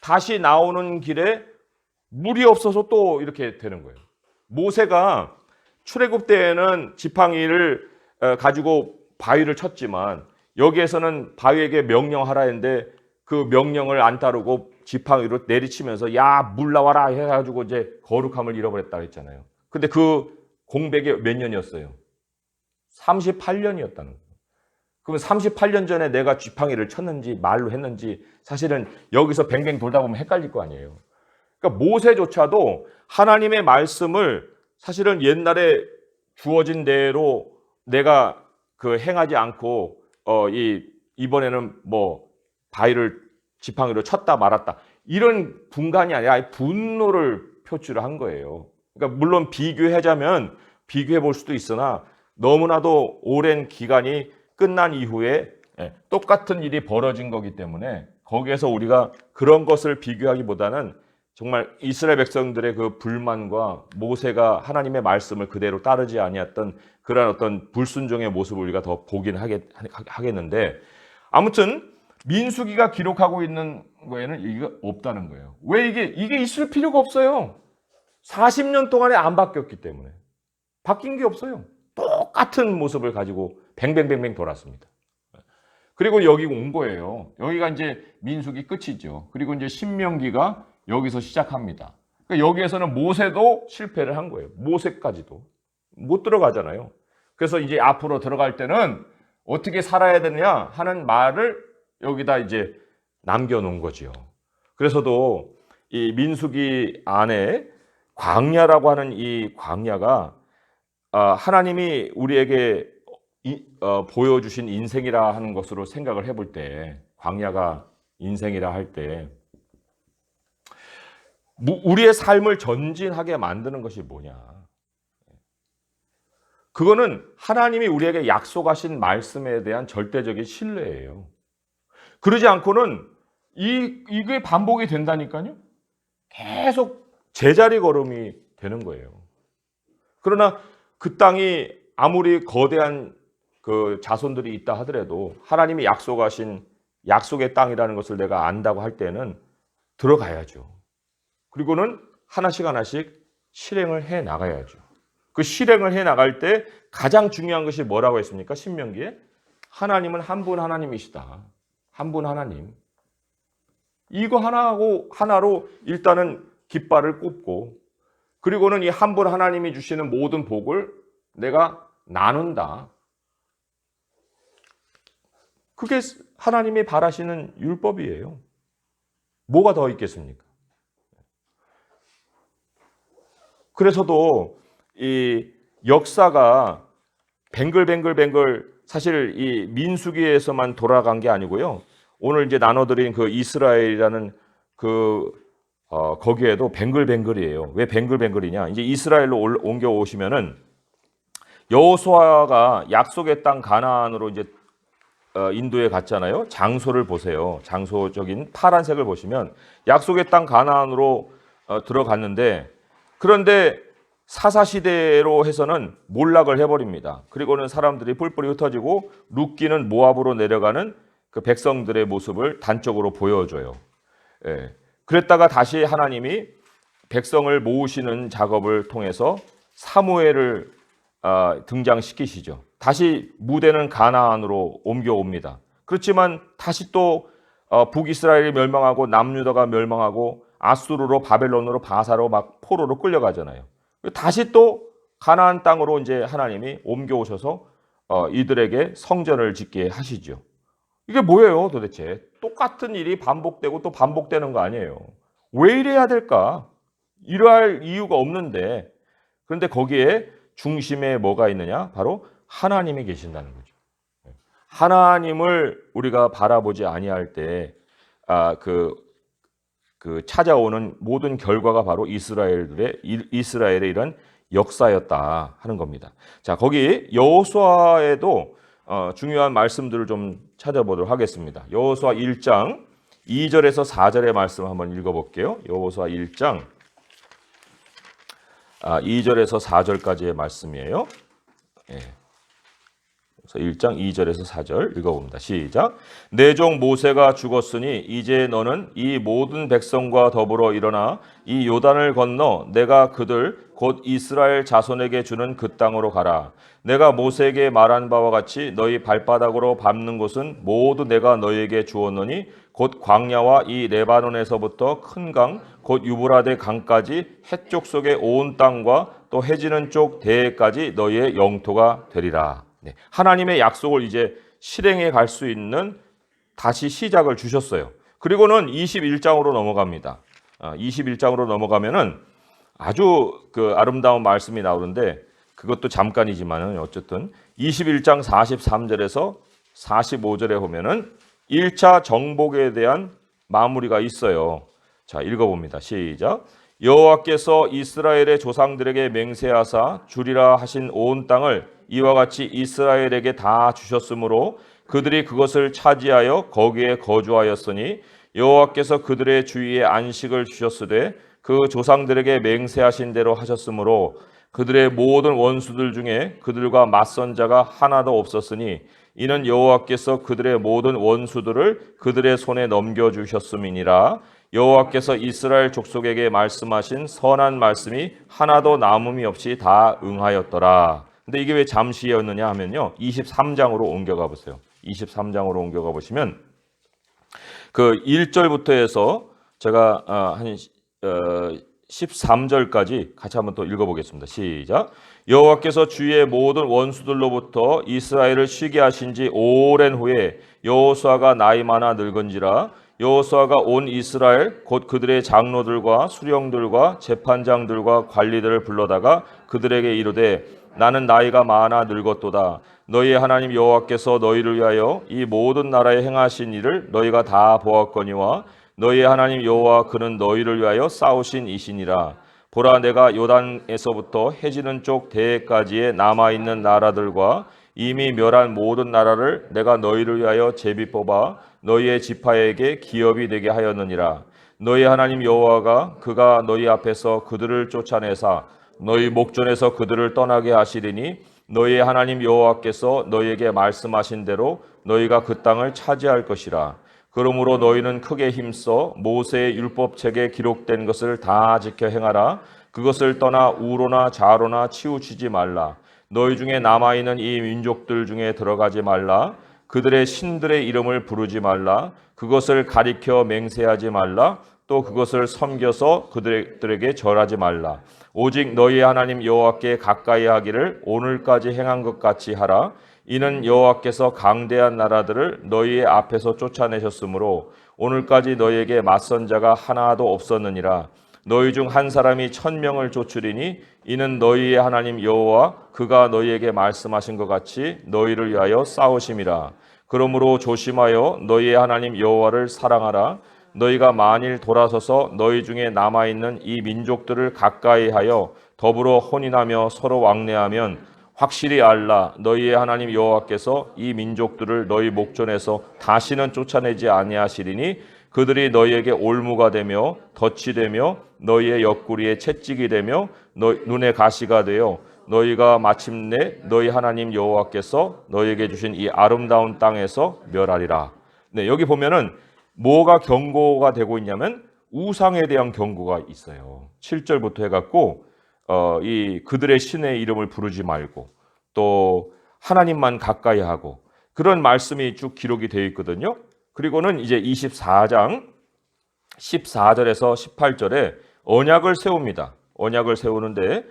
다시 나오는 길에 물이 없어서 또 이렇게 되는 거예요. 모세가 출애굽 때에는 지팡이를 가지고 바위를 쳤지만 여기에서는 바위에게 명령하라 했는데 그 명령을 안 따르고 지팡이로 내리치면서 야, 물 나와라 해가지고 이제 거룩함을 잃어버렸다고 했잖아요. 근데 그 공백이 몇 년이었어요? 38년이었다는 거예요. 그러면 38년 전에 내가 지팡이를 쳤는지 말로 했는지 사실은 여기서 뱅뱅 돌다 보면 헷갈릴 거 아니에요. 그러니까 모세조차도 하나님의 말씀을 사실은 옛날에 주어진 대로 내가 그 행하지 않고 이번에는 뭐 바위를 지팡이로 쳤다 말았다 이런 분간이 아니라 분노를 표출한 거예요. 그러니까 물론 비교하자면 비교해 볼 수도 있으나 너무나도 오랜 기간이 끝난 이후에 똑같은 일이 벌어진 거기 때문에 거기에서 우리가 그런 것을 비교하기보다는 정말 이스라엘 백성들의 그 불만과 모세가 하나님의 말씀을 그대로 따르지 아니했던 그런 어떤 불순종의 모습을 우리가 더 보긴 하겠는데 아무튼 민수기가 기록하고 있는 거에는 이게 없다는 거예요. 왜 이게 있을 필요가 없어요. 40년 동안에 안 바뀌었기 때문에. 바뀐 게 없어요. 똑같은 모습을 가지고 뱅뱅뱅뱅 돌았습니다. 그리고 여기 온 거예요. 여기가 이제 민수기 끝이죠. 그리고 이제 신명기가 여기서 시작합니다. 그러니까 여기에서는 모세도 실패를 한 거예요. 모세까지도 못 들어가잖아요. 그래서 이제 앞으로 들어갈 때는 어떻게 살아야 되느냐 하는 말을 여기다 이제 남겨놓은 거지요. 그래서도 이 민수기 안에 광야라고 하는 이 광야가 하나님이 우리에게 보여주신 인생이라 하는 것으로 생각을 해볼 때 광야가 인생이라 할 때 우리의 삶을 전진하게 만드는 것이 뭐냐? 그거는 하나님이 우리에게 약속하신 말씀에 대한 절대적인 신뢰예요. 그러지 않고는 이게 반복이 된다니까요. 계속 제자리 걸음이 되는 거예요. 그러나 그 땅이 아무리 거대한 그 자손들이 있다 하더라도 하나님이 약속하신 약속의 땅이라는 것을 내가 안다고 할 때는 들어가야죠. 그리고는 하나씩 하나씩 실행을 해 나가야죠. 그 실행을 해 나갈 때 가장 중요한 것이 뭐라고 했습니까? 신명기에 하나님은 한 분 하나님이시다. 한 분 하나님. 이거 하나로 일단은 깃발을 꼽고 그리고는 이 한 분 하나님이 주시는 모든 복을 내가 나눈다. 그게 하나님이 바라시는 율법이에요. 뭐가 더 있겠습니까? 그래서도 이 역사가 뱅글뱅글 사실 이 민수기에서만 돌아간 게 아니고요. 오늘 이제 나눠드린 그 이스라엘이라는 거기에도 뱅글뱅글이에요. 왜 뱅글뱅글이냐? 이제 이스라엘로 옮겨 오시면은 여호수아가 약속의 땅 가나안으로 이제 인도에 갔잖아요. 장소를 보세요. 장소적인 파란색을 보시면 약속의 땅 가나안으로 들어갔는데 그런데 사사시대로 해서는 몰락을 해버립니다. 그리고는 사람들이 뿔뿔이 흩어지고 룻기는 모압으로 내려가는 그 백성들의 모습을 단적으로 보여줘요. 그랬다가 다시 하나님이 백성을 모으시는 작업을 통해서 사무엘을 등장시키시죠. 다시 무대는 가나안으로 옮겨옵니다. 그렇지만 다시 또 북이스라엘이 멸망하고 남유다가 멸망하고 아수르로 바벨론으로 바사로 막 포로로 끌려가잖아요. 다시 또 가나안 땅으로 이제 하나님이 옮겨오셔서 이들에게 성전을 짓게 하시죠. 이게 뭐예요 도대체? 똑같은 일이 반복되고 또 반복되는 거 아니에요. 왜 이래야 될까? 이러할 이유가 없는데 그런데 거기에 중심에 뭐가 있느냐? 바로 하나님이 계신다는 거죠. 하나님을 우리가 바라보지 아니할 때 찾아오는 모든 결과가 바로 이스라엘의 이런 역사였다 하는 겁니다. 자, 거기 여호수아에도 중요한 말씀들을 좀 찾아보도록 하겠습니다. 여호수아 1장 2절에서 4절의 말씀 한번 읽어볼게요. 여호수아 1장 2절에서 4절까지의 말씀이에요. 예. 그래서 1장 2절에서 4절 읽어봅니다. 시작. 내 종 모세가 죽었으니 이제 너는 이 모든 백성과 더불어 일어나 이 요단을 건너 내가 그들 곧 이스라엘 자손에게 주는 그 땅으로 가라. 내가 모세에게 말한 바와 같이 너희 발바닥으로 밟는 곳은 모두 내가 너희에게 주었노니 곧 광야와 이 레바논에서부터 큰 강 곧 유브라데 강까지 해쪽 속의 온 땅과 또 해지는 쪽 대해까지 너희의 영토가 되리라. 네, 하나님의 약속을 이제 실행해 갈 수 있는 다시 시작을 주셨어요. 그리고는 21장으로 넘어갑니다. 21장으로 넘어가면은 아주 그 아름다운 말씀이 나오는데 그것도 잠깐이지만은 어쨌든 21장 43절에서 45절에 보면은 1차 정복에 대한 마무리가 있어요. 자, 읽어봅니다. 시작. 여호와께서 이스라엘의 조상들에게 맹세하사 주리라 하신 온 땅을 이와 같이 이스라엘에게 다 주셨으므로 그들이 그것을 차지하여 거기에 거주하였으니 여호와께서 그들의 주위에 안식을 주셨으되 그 조상들에게 맹세하신 대로 하셨으므로 그들의 모든 원수들 중에 그들과 맞선 자가 하나도 없었으니 이는 여호와께서 그들의 모든 원수들을 그들의 손에 넘겨주셨음이니라. 여호와께서 이스라엘 족속에게 말씀하신 선한 말씀이 하나도 남음이 없이 다 응하였더라. 근데 이게 왜 잠시였느냐 하면요. 23장으로 옮겨가 보세요. 23장으로 옮겨가 보시면 그 1절부터 해서 제가 한 13절까지 같이 한번 또 읽어보겠습니다. 시작. 여호와께서 주의 모든 원수들로부터 이스라엘을 쉬게 하신 지 오랜 후에 여호수아가 나이 많아 늙은지라 여호수아가 온 이스라엘 곧 그들의 장로들과 수령들과 재판장들과 관리들을 불러다가 그들에게 이르되 나는 나이가 많아 늙었도다. 너희의 하나님 여호와께서 너희를 위하여 이 모든 나라에 행하신 일을 너희가 다 보았거니와 너희의 하나님 여호와 그는 너희를 위하여 싸우신 이시니라. 보라 내가 요단에서부터 해지는 쪽 대해까지의 남아있는 나라들과 이미 멸한 모든 나라를 내가 너희를 위하여 제비 뽑아 너희의 지파에게 기업이 되게 하였느니라. 너희 하나님 여호와가 그가 너희 앞에서 그들을 쫓아내사 너희 목전에서 그들을 떠나게 하시리니 너희의 하나님 여호와께서 너희에게 말씀하신 대로 너희가 그 땅을 차지할 것이라. 그러므로 너희는 크게 힘써 모세의 율법책에 기록된 것을 다 지켜 행하라. 그것을 떠나 우로나 좌로나 치우치지 말라. 너희 중에 남아있는 이 민족들 중에 들어가지 말라. 그들의 신들의 이름을 부르지 말라. 그것을 가리켜 맹세하지 말라. 또 그것을 섬겨서 그들에게 절하지 말라. 오직 너희의 하나님 여호와께 가까이 하기를 오늘까지 행한 것 같이 하라. 이는 여호와께서 강대한 나라들을 너희의 앞에서 쫓아내셨으므로 오늘까지 너희에게 맞선 자가 하나도 없었느니라. 너희 중 한 사람이 1000명을 쫓으리니 이는 너희의 하나님 여호와 그가 너희에게 말씀하신 것 같이 너희를 위하여 싸우심이라. 그러므로 조심하여 너희의 하나님 여호와를 사랑하라. 너희가 만일 돌아서서 너희 중에 남아있는 이 민족들을 가까이 하여 더불어 혼인하며 서로 왕래하면 확실히 알라. 너희의 하나님 여호와께서 이 민족들을 너희 목전에서 다시는 쫓아내지 아니하시리니 그들이 너희에게 올무가 되며 덫이 되며 너희의 옆구리에 채찍이 되며 눈에 가시가 되어 너희가 마침내 너희 하나님 여호와께서 너희에게 주신 이 아름다운 땅에서 멸하리라. 네, 여기 보면은 뭐가 경고가 되고 있냐면 우상에 대한 경고가 있어요. 7절부터 해갖고 이 그들의 신의 이름을 부르지 말고 또 하나님만 가까이 하고 그런 말씀이 쭉 기록이 되어 있거든요. 그리고는 이제 24장 14절에서 18절에 언약을 세웁니다. 언약을 세우는데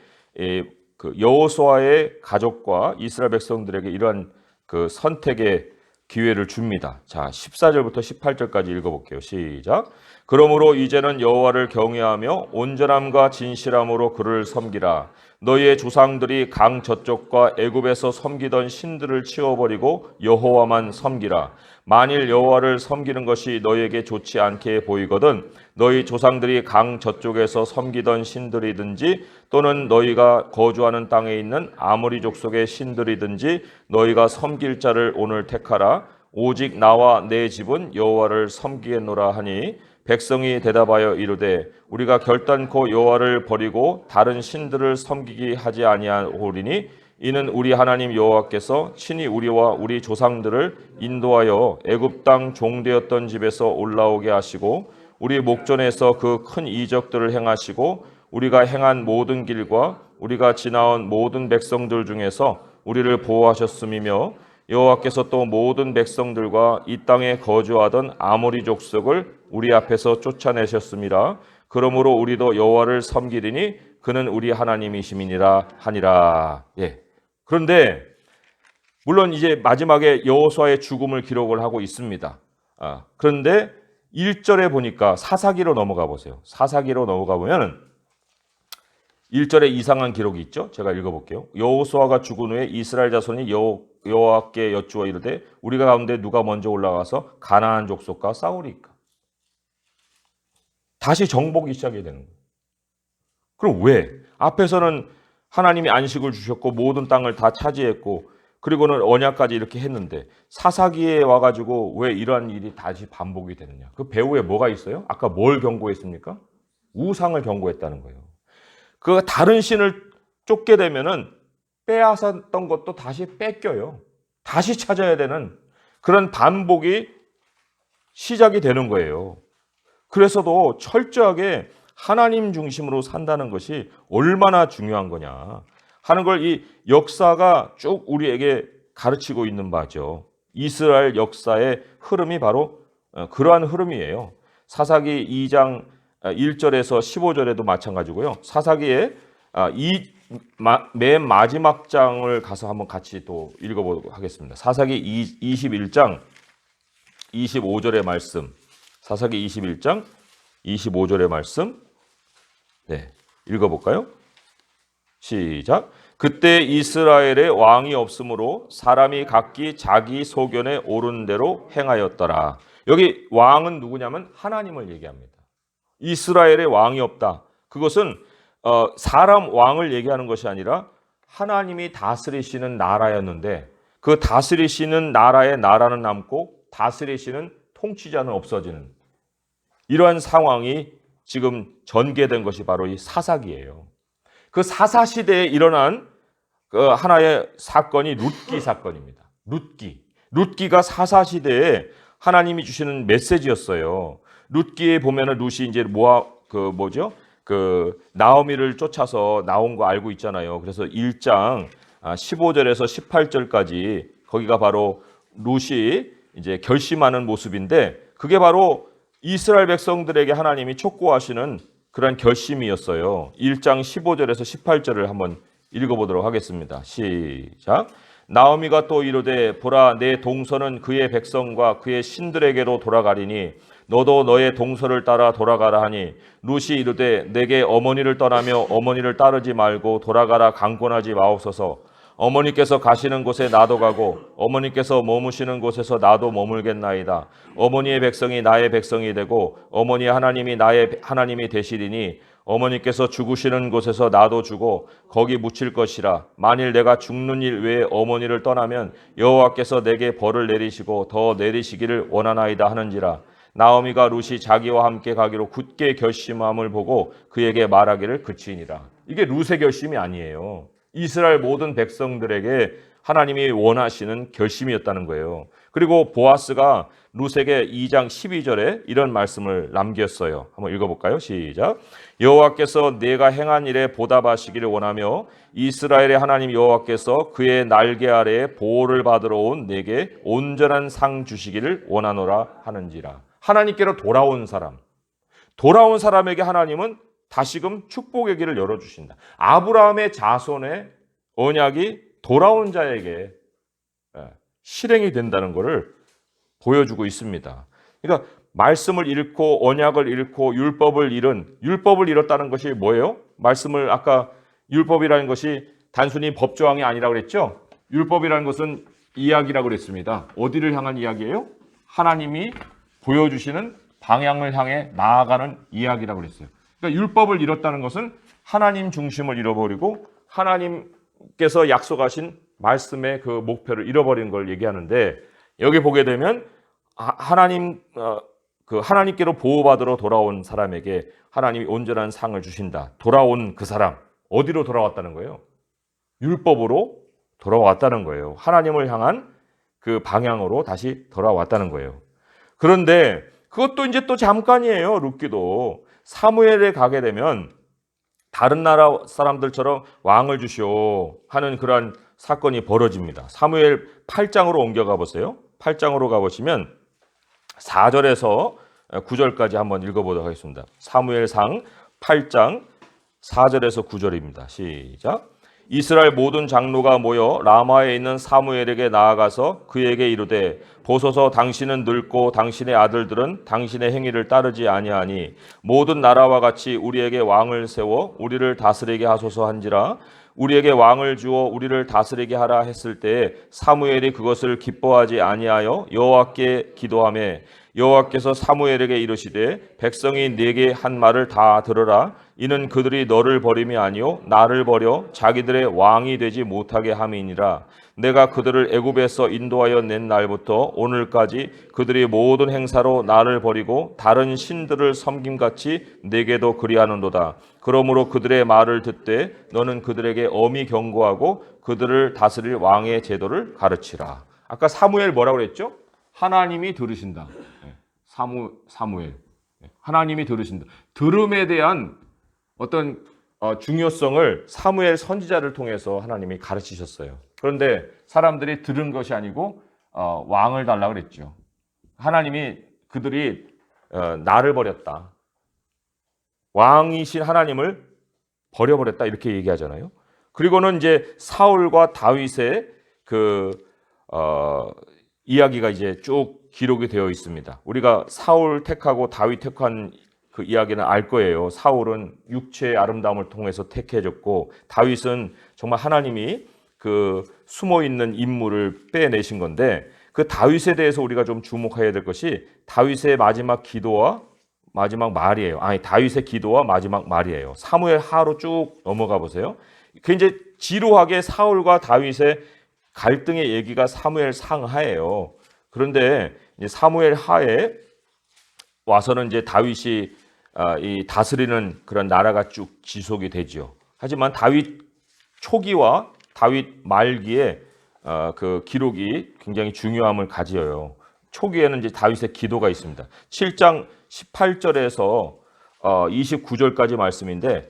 그 여호수아의 가족과 이스라엘 백성들에게 이러한 그 선택의 기회를 줍니다. 자, 14절부터 18절까지 읽어볼게요. 시작. 그러므로 이제는 여호와를 경외하며 온전함과 진실함으로 그를 섬기라. 너희의 조상들이 강 저쪽과 애굽에서 섬기던 신들을 치워버리고 여호와만 섬기라. 만일 여호와를 섬기는 것이 너희에게 좋지 않게 보이거든 너희 조상들이 강 저쪽에서 섬기던 신들이든지 또는 너희가 거주하는 땅에 있는 아모리 족속의 신들이든지 너희가 섬길 자를 오늘 택하라. 오직 나와 내 집은 여호와를 섬기겠노라 하니 백성이 대답하여 이르되 우리가 결단코 여호와를 버리고 다른 신들을 섬기기 하지 아니하오리니 이는 우리 하나님 여호와께서 친히 우리와 우리 조상들을 인도하여 애굽 땅 종되었던 집에서 올라오게 하시고 우리 목전에서 그 큰 이적들을 행하시고 우리가 행한 모든 길과 우리가 지나온 모든 백성들 중에서 우리를 보호하셨음이며 여호와께서 또 모든 백성들과 이 땅에 거주하던 아모리 족속을 우리 앞에서 쫓아내셨음이라. 그러므로 우리도 여호와를 섬기리니 그는 우리 하나님이심이니라 하니라. 예. 그런데 물론 이제 마지막에 여호수아의 죽음을 기록을 하고 있습니다. 그런데 1절에 보니까 사사기로 넘어가 보세요. 사사기로 넘어가 보면 1절에 이상한 기록이 있죠. 제가 읽어볼게요. 여호수아가 죽은 후에 이스라엘 자손이 여호와께 여쭈어 이르되 우리가 가운데 누가 먼저 올라가서 가나안 족속과 싸우리까. 다시 정복이 시작이 되는 거예요. 그럼 왜? 앞에서는 하나님이 안식을 주셨고 모든 땅을 다 차지했고 그리고는 언약까지 이렇게 했는데 사사기에 와가지고 왜 이러한 일이 다시 반복이 되느냐. 그 배후에 뭐가 있어요? 아까 뭘 경고했습니까? 우상을 경고했다는 거예요. 그 다른 신을 쫓게 되면은 빼앗았던 것도 다시 뺏겨요. 다시 찾아야 되는 그런 반복이 시작이 되는 거예요. 그래서도 철저하게 하나님 중심으로 산다는 것이 얼마나 중요한 거냐 하는 걸 이 역사가 쭉 우리에게 가르치고 있는 바죠. 이스라엘 역사의 흐름이 바로 그러한 흐름이에요. 사사기 2장 1절에서 15절에도 마찬가지고요. 사사기의 맨 마지막 장을 가서 한번 같이 또 읽어보도록 하겠습니다. 사사기 21장 25절의 말씀. 사사기 21장 25절의 말씀. 네, 읽어볼까요? 시작. 그때 이스라엘에 왕이 없으므로 사람이 각기 자기 소견에 옳은 대로 행하였더라. 여기 왕은 누구냐면 하나님을 얘기합니다. 이스라엘에 왕이 없다. 그것은 사람 왕을 얘기하는 것이 아니라 하나님이 다스리시는 나라였는데 그 다스리시는 나라의 나라는 남고 다스리시는 통치자는 없어지는 이러한 상황이 지금 전개된 것이 바로 이 사사기예요. 그 사사 시대에 일어난 그 하나의 사건이 룻기 사건입니다. 룻기가 사사 시대에 하나님이 주시는 메시지였어요. 룻기에 보면은 룻이 이제 나오미를 쫓아서 나온 거 알고 있잖아요. 그래서 1장 15절에서 18절까지 거기가 바로 룻이 이제 결심하는 모습인데 그게 바로 이스라엘 백성들에게 하나님이 촉구하시는 그런 결심이었어요. 1장 15절에서 18절을 한번 읽어보도록 하겠습니다. 시작. 나오미가 또 이르되 보라 내 동서는 그의 백성과 그의 신들에게로 돌아가리니 너도 너의 동서를 따라 돌아가라 하니 룻이 이르되 내게 어머니를 떠나며 어머니를 따르지 말고 돌아가라 강권하지 마옵소서. 어머니께서 가시는 곳에 나도 가고 어머니께서 머무시는 곳에서 나도 머물겠나이다. 어머니의 백성이 나의 백성이 되고 어머니의 하나님이 나의 하나님이 되시리니 어머니께서 죽으시는 곳에서 나도 죽고 거기 묻힐 것이라. 만일 내가 죽는 일 외에 어머니를 떠나면 여호와께서 내게 벌을 내리시고 더 내리시기를 원하나이다 하는지라. 나오미가 룻이 자기와 함께 가기로 굳게 결심함을 보고 그에게 말하기를 그치니라. 이게 룻의 결심이 아니에요. 이스라엘 모든 백성들에게 하나님이 원하시는 결심이었다는 거예요. 그리고 보아스가 룻에게 2장 12절에 이런 말씀을 남겼어요. 한번 읽어볼까요? 시작. 여호와께서 내가 행한 일에 보답하시기를 원하며 이스라엘의 하나님 여호와께서 그의 날개 아래에 보호를 받으러 온 내게 온전한 상 주시기를 원하노라 하는지라. 하나님께로 돌아온 사람에게 하나님은 다시금 축복의 길을 열어주신다. 아브라함의 자손의 언약이 돌아온 자에게 실행이 된다는 것을 보여주고 있습니다. 그러니까 말씀을 잃고 언약을 잃고 율법을 잃었다는 것이 뭐예요? 말씀을 아까 율법이라는 것이 단순히 법조항이 아니라고 그랬죠? 율법이라는 것은 이야기라고 그랬습니다. 어디를 향한 이야기예요? 하나님이 보여주시는 방향을 향해 나아가는 이야기라고 그랬어요. 그러니까 율법을 잃었다는 것은 하나님 중심을 잃어버리고 하나님께서 약속하신 말씀의 그 목표를 잃어버린 걸 얘기하는데 여기 보게 되면 하나님께로 보호받으러 돌아온 사람에게 하나님이 온전한 상을 주신다. 돌아온 그 사람 어디로 돌아왔다는 거예요? 율법으로 돌아왔다는 거예요. 하나님을 향한 그 방향으로 다시 돌아왔다는 거예요. 그런데 그것도 이제 또 잠깐이에요. 룻기도 사무엘에 가게 되면 다른 나라 사람들처럼 왕을 주시오 하는 그러한 사건이 벌어집니다. 사무엘 8장으로 옮겨가 보세요. 8장으로 가보시면 4절에서 9절까지 한번 읽어보도록 하겠습니다. 사무엘상 8장 4절에서 9절입니다. 시작. 이스라엘 모든 장로가 모여 라마에 있는 사무엘에게 나아가서 그에게 이르되 보소서 당신은 늙고 당신의 아들들은 당신의 행위를 따르지 아니하니 모든 나라와 같이 우리에게 왕을 세워 우리를 다스리게 하소서 한지라. 우리에게 왕을 주어 우리를 다스리게 하라 했을 때에 사무엘이 그것을 기뻐하지 아니하여 여호와께 기도하며 여호와께서 사무엘에게 이르시되 백성이 네게 한 말을 다 들으라. 이는 그들이 너를 버림이 아니요 나를 버려 자기들의 왕이 되지 못하게 함이니라. 내가 그들을 애굽에서 인도하여 낸 날부터 오늘까지 그들이 모든 행사로 나를 버리고 다른 신들을 섬김같이 내게도 그리하는도다. 그러므로 그들의 말을 듣되 너는 그들에게 엄히 경고하고 그들을 다스릴 왕의 제도를 가르치라. 아까 사무엘 뭐라고 그랬죠? 하나님이 들으신다. 사무엘. 하나님이 들으신다. 들음에 대한 어떤 중요성을 사무엘 선지자를 통해서 하나님이 가르치셨어요. 그런데 사람들이 들은 것이 아니고 왕을 달라고 그랬죠. 하나님이 그들이 나를 버렸다. 왕이신 하나님을 버려버렸다 이렇게 얘기하잖아요. 그리고는 이제 사울과 다윗의 이야기가 이제 쭉 기록이 되어 있습니다. 우리가 사울 택하고 다윗 택한 그 이야기는 알 거예요. 사울은 육체의 아름다움을 통해서 택해졌고 다윗은 정말 하나님이 그 숨어 있는 인물을 빼내신 건데 그 다윗에 대해서 우리가 좀 주목해야 될 것이 다윗의 마지막 기도와 마지막 말이에요. 다윗의 기도와 마지막 말이에요. 사무엘 하로 쭉 넘어가 보세요. 그 이제 지루하게 사울과 다윗의 갈등의 얘기가 사무엘 상하예요. 그런데 이제 사무엘 하에 와서는 이제 다윗이 이 다스리는 그런 나라가 쭉 지속이 되죠. 하지만 다윗 초기와 다윗 말기에 그 기록이 굉장히 중요함을 가져요. 초기에는 이제 다윗의 기도가 있습니다. 7장 18절에서 29절까지 말씀인데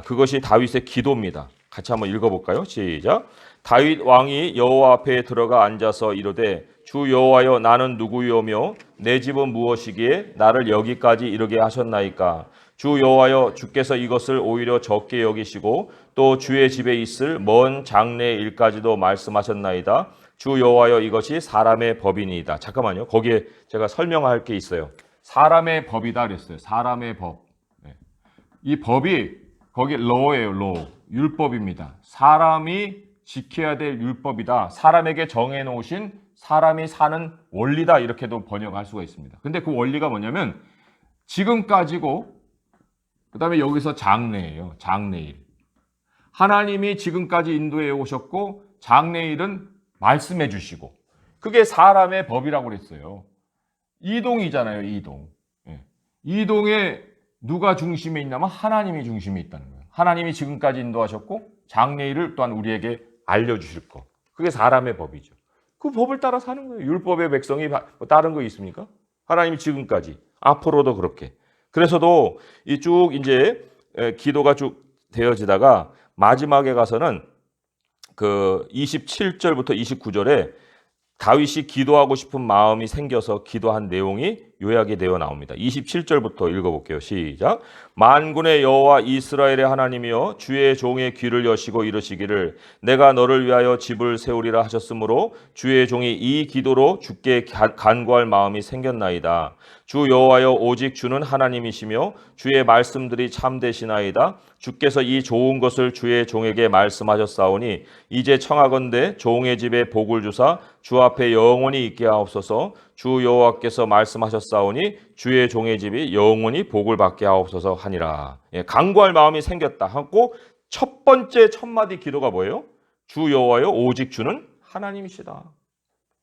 그것이 다윗의 기도입니다. 같이 한번 읽어볼까요? 시작. 다윗 왕이 여호와 앞에 들어가 앉아서 이르되 주 여호와여 나는 누구요며 내 집은 무엇이기에 나를 여기까지 이르게 하셨나이까. 주 여호와여 주께서 이것을 오히려 적게 여기시고 또 주의 집에 있을 먼 장래의 일까지도 말씀하셨나이다. 주 여호와여 이것이 사람의 법이니이다. 잠깐만요. 거기에 제가 설명할 게 있어요. 사람의 법이다 그랬어요. 사람의 법. 이 법이 거기 law예요. law. 율법입니다. 사람이 지켜야 될 율법이다. 사람에게 정해놓으신 사람이 사는 원리다. 이렇게도 번역할 수가 있습니다. 근데 그 원리가 뭐냐면 지금까지고 그 다음에 여기서 장래예요. 장래일. 하나님이 지금까지 인도해 오셨고 장래일은 말씀해 주시고 그게 사람의 법이라고 그랬어요. 이동이잖아요. 이동. 이동에 누가 중심에 있냐면 하나님이 중심에 있다는 거예요. 하나님이 지금까지 인도하셨고 장래일을 또한 우리에게 알려주실 것. 그게 사람의 법이죠. 그 법을 따라 사는 거예요. 율법의 백성이 다른 거 있습니까? 하나님이 지금까지 앞으로도 그렇게. 그래서도 이 쭉 이제 기도가 쭉 되어지다가 마지막에 가서는 그 27절부터 29절에 다윗이 기도하고 싶은 마음이 생겨서 기도한 내용이 요약이 되어 나옵니다. 27절부터 읽어볼게요. 시작. 만군의 여호와 이스라엘의 하나님이여 주의 종의 귀를 여시고 이르시기를 내가 너를 위하여 집을 세우리라 하셨으므로 주의 종이 이 기도로 주께 간구할 마음이 생겼나이다. 주 여호와여 오직 주는 하나님이시며 주의 말씀들이 참되시나이다. 주께서 이 좋은 것을 주의 종에게 말씀하셨사오니 이제 청하건대 종의 집에 복을 주사 주 앞에 영원히 있게 하옵소서. 주 여호와께서 말씀하셨사오니 주의 종의 집이 영원히 복을 받게 하옵소서 하니라. 간구할 마음이 생겼다 하고 첫 번째 첫 마디 기도가 뭐예요? 주 여호와여 오직 주는 하나님이시다.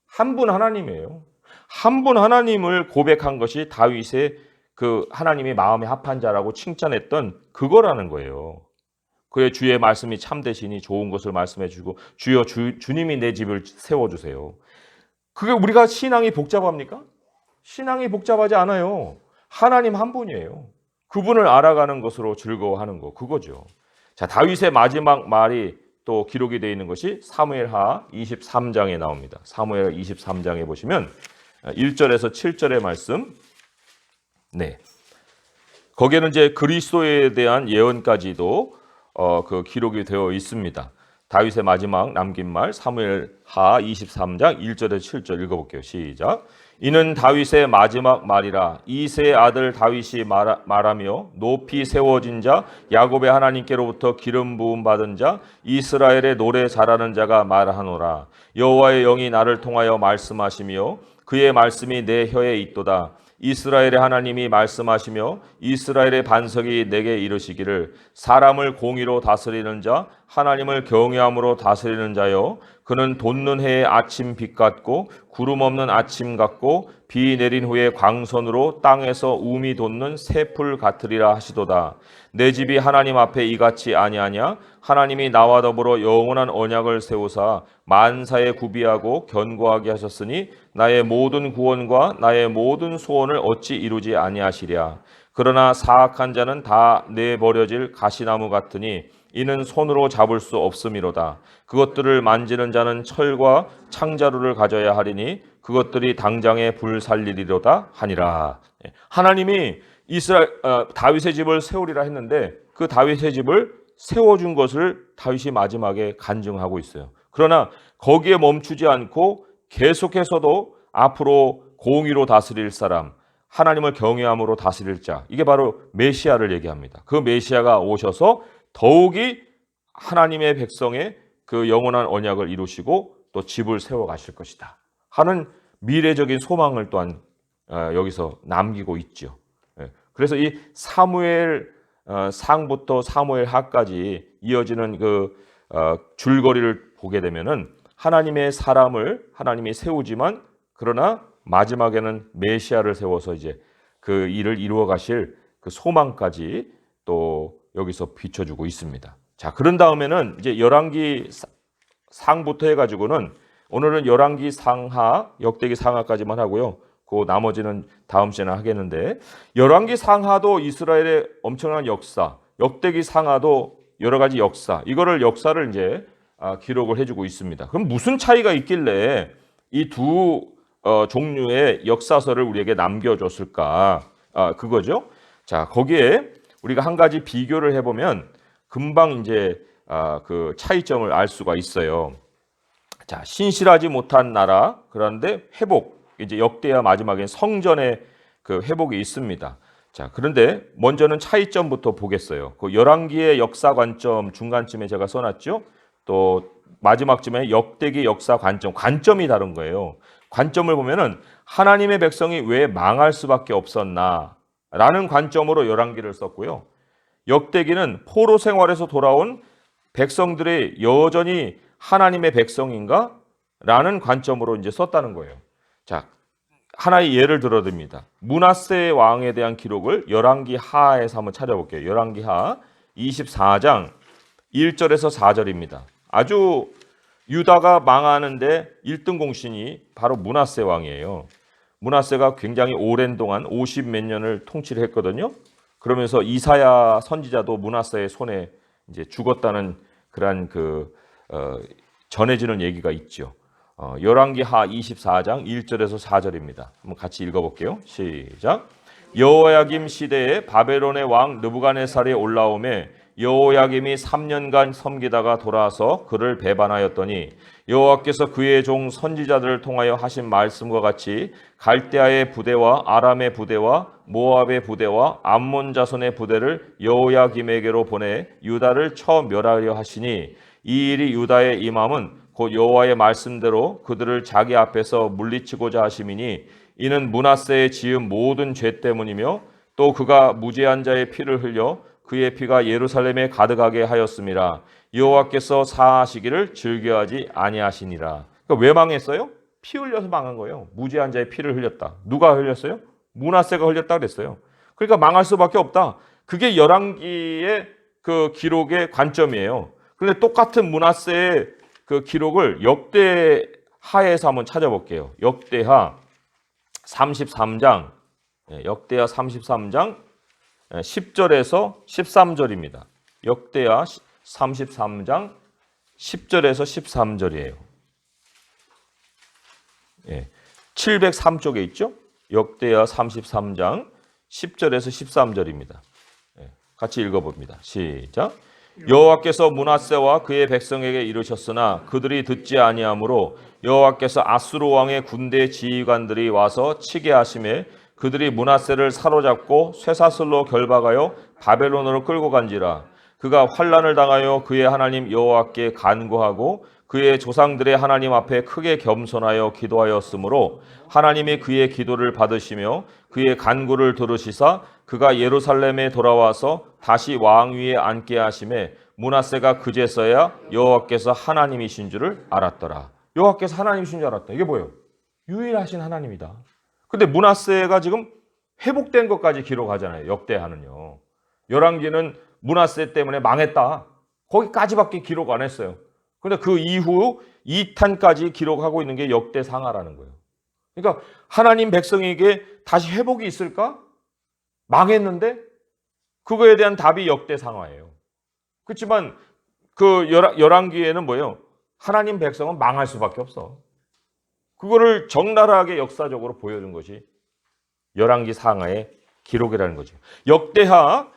한 분 하나님이에요. 한 분 하나님을 고백한 것이 다윗의 그 하나님의 마음에 합한 자라고 칭찬했던 그거라는 거예요. 그의 주의 말씀이 참되시니 좋은 것을 말씀해 주고 주여 주님이 내 집을 세워주세요. 그게 우리가 신앙이 복잡합니까? 신앙이 복잡하지 않아요. 하나님 한 분이에요. 그분을 알아가는 것으로 즐거워하는 거 그거죠. 자, 다윗의 마지막 말이 또 기록이 되어 있는 것이 사무엘하 23장에 나옵니다. 사무엘 23장에 보시면 1절에서 7절의 말씀. 네. 거기에는 이제 그리스도에 대한 예언까지도 그 기록이 되어 있습니다. 다윗의 마지막 남긴 말 사무엘하 23장 1절에서 7절 읽어볼게요. 시작. 이는 다윗의 마지막 말이라. 이새의 아들 다윗이 말하며 높이 세워진 자 야곱의 하나님께로부터 기름 부음 받은 자 이스라엘의 노래 잘하는 자가 말하노라. 여호와의 영이 나를 통하여 말씀하시며 그의 말씀이 내 혀에 있도다. 이스라엘의 하나님이 말씀하시며 이스라엘의 반석이 내게 이르시기를 사람을 공의로 다스리는 자 하나님을 경외함으로 다스리는 자여 그는 돋는 해의 아침 빛 같고 구름 없는 아침 같고 비 내린 후에 광선으로 땅에서 움이 돋는 새풀 같으리라 하시도다. 내 집이 하나님 앞에 이같이 아니하냐? 하나님이 나와 더불어 영원한 언약을 세우사 만사에 구비하고 견고하게 하셨으니 나의 모든 구원과 나의 모든 소원을 어찌 이루지 아니하시랴. 그러나 사악한 자는 다 내버려질 가시나무 같으니 이는 손으로 잡을 수 없음이로다. 그것들을 만지는 자는 철과 창자루를 가져야 하리니 그것들이 당장에 불살리리로다 하니라. 하나님이 다윗의 집을 세우리라 했는데 그 다윗의 집을 세워준 것을 다윗이 마지막에 간증하고 있어요. 그러나 거기에 멈추지 않고 계속해서도 앞으로 공의로 다스릴 사람, 하나님을 경외함으로 다스릴 자, 이게 바로 메시아를 얘기합니다. 그 메시아가 오셔서 더욱이 하나님의 백성의 그 영원한 언약을 이루시고 또 집을 세워 가실 것이다 하는 미래적인 소망을 또한 여기서 남기고 있죠. 그래서 이 사무엘 상부터 사무엘 하까지 이어지는 그 줄거리를 보게 되면은 하나님의 사람을 하나님이 세우지만 그러나 마지막에는 메시아를 세워서 이제 그 일을 이루어 가실 그 소망까지 또 여기서 비춰주고 있습니다. 자, 그런 다음에는 이제 열왕기 상부터 해가지고는 오늘은 열왕기 상하, 역대기 상하까지만 하고요. 그 나머지는 다음 시간에 하겠는데 열왕기 상하도 이스라엘의 엄청난 역사, 역대기 상하도 여러 가지 역사, 이거를 역사를 이제 기록을 해주고 있습니다. 그럼 무슨 차이가 있길래 이 두 종류의 역사서를 우리에게 남겨줬을까? 그거죠. 자, 거기에 우리가 한 가지 비교를 해보면 금방 이제 그 차이점을 알 수가 있어요. 자, 신실하지 못한 나라, 그런데 회복, 이제 역대야 마지막엔 성전의 그 회복이 있습니다. 자, 그런데 먼저는 차이점부터 보겠어요. 그 열왕기의 역사 관점 중간쯤에 제가 써놨죠. 또 마지막쯤에 역대기 역사 관점이 다른 거예요. 관점을 보면은 하나님의 백성이 왜 망할 수밖에 없었나라는 관점으로 열왕기를 썼고요. 역대기는 포로 생활에서 돌아온 백성들이 여전히 하나님의 백성인가? 라는 관점으로 이제 썼다는 거예요. 자, 하나의 예를 들어드립니다. 므낫세 왕에 대한 기록을 열왕기 하에서 한번 찾아볼게요. 열왕기 하 24장 1절에서 4절입니다. 아주 유다가 망하는데 1등 공신이 바로 므낫세 왕이에요. 므낫세가 굉장히 오랜 동안 50몇 년을 통치를 했거든요. 그러면서 이사야 선지자도 므낫세의 손에 이제 죽었다는 그런 전해지는 얘기가 있죠. 열왕기 하 24장 1절에서 4절입니다. 한번 같이 읽어볼게요. 시작. 여호야김 시대에 바벨론의 왕 느부갓네살이 올라오매 여호야김이 3년간 섬기다가 돌아와서 그를 배반하였더니 여호와께서 그의 종 선지자들을 통하여 하신 말씀과 같이 갈대아의 부대와 아람의 부대와 모압의 부대와 암몬 자손의 부대를 여호야김에게로 보내 유다를 쳐 멸하려 하시니 이 일이 유다에 임함은 곧 여호와의 말씀대로 그들을 자기 앞에서 물리치고자 하심이니 이는 므낫세의 지은 모든 죄 때문이며 또 그가 무죄한 자의 피를 흘려 그의 피가 예루살렘에 가득하게 하였음이라. 여호와께서 사하시기를 즐겨하지 아니하시니라. 그러니까 왜 망했어요? 피 흘려서 망한 거예요. 무죄한 자의 피를 흘렸다. 누가 흘렸어요? 므낫세가 흘렸다 그랬어요. 그러니까 망할 수밖에 없다. 그게 열왕기의 그 기록의 관점이에요. 그런데 똑같은 므낫세의 그 기록을 역대하에서 한번 찾아볼게요. 역대하 33장, 역대하 33장 10절에서 13절입니다. 역대하 33장 10절에서 13절이에요. 703쪽에 있죠? 역대하 33장 10절에서 13절입니다. 같이 읽어봅니다. 시작. 여호와께서 므낫세와 그의 백성에게 이르셨으나 그들이 듣지 아니하므로 여호와께서 아수르 왕의 군대 지휘관들이 와서 치게 하심에 그들이 므낫세를 사로잡고 쇠사슬로 결박하여 바벨론으로 끌고 간지라. 그가 환난을 당하여 그의 하나님 여호와께 간구하고 그의 조상들의 하나님 앞에 크게 겸손하여 기도하였으므로 하나님이 그의 기도를 받으시며 그의 간구를 들으시사 그가 예루살렘에 돌아와서 다시 왕위에 앉게 하심에 므낫세가 그제서야 여호와께서 하나님이신 줄을 알았더라. 여호와께서 하나님이신 줄 알았다. 이게 뭐예요? 유일하신 하나님이다. 근데 므낫세가 지금 회복된 것까지 기록하잖아요. 역대하는요. 열왕기는 므낫세 때문에 망했다. 거기까지밖에 기록 안 했어요. 근데 그 이후 2탄까지 기록하고 있는 게 역대상하라는 거예요. 그러니까 하나님 백성에게 다시 회복이 있을까? 망했는데 그거에 대한 답이 역대상하예요. 그렇지만 그 열왕기에는 뭐예요? 하나님 백성은 망할 수밖에 없어. 그거를 적나라하게 역사적으로 보여준 것이 열왕기 상하의 기록이라는 거죠. 역대하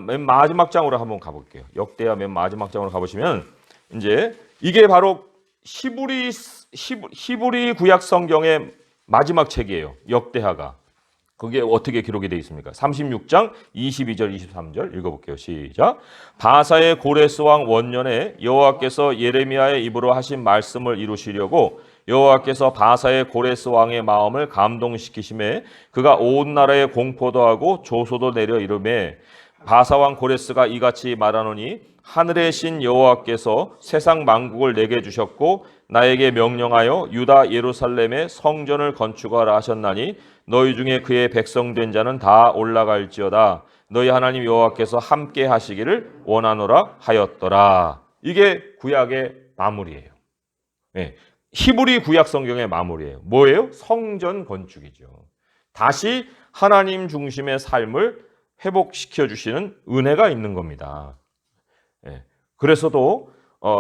맨 마지막 장으로 한번 가볼게요. 역대하 맨 마지막 장으로 가보시면 이제 이게 바로 히브리 구약 성경의 마지막 책이에요. 역대하가. 그게 어떻게 기록이 되어 있습니까? 36장 22절 23절 읽어볼게요. 시작. 바사의 고레스 왕 원년에 여호와께서 예레미야의 입으로 하신 말씀을 이루시려고 여호와께서 바사의 고레스 왕의 마음을 감동시키심에 그가 온 나라에 공포도 하고 조소도 내려 이르매 바사 왕 고레스가 이같이 말하노니 하늘의 신 여호와께서 세상 만국을 내게 주셨고 나에게 명령하여 유다 예루살렘에 성전을 건축하라 하셨나니 너희 중에 그의 백성 된 자는 다 올라갈지어다. 너희 하나님 여호와께서 함께 하시기를 원하노라 하였더라. 이게 구약의 마무리예요. 네. 히브리 구약 성경의 마무리예요. 뭐예요? 성전 건축이죠. 다시 하나님 중심의 삶을 회복시켜 주시는 은혜가 있는 겁니다. 네. 그래서도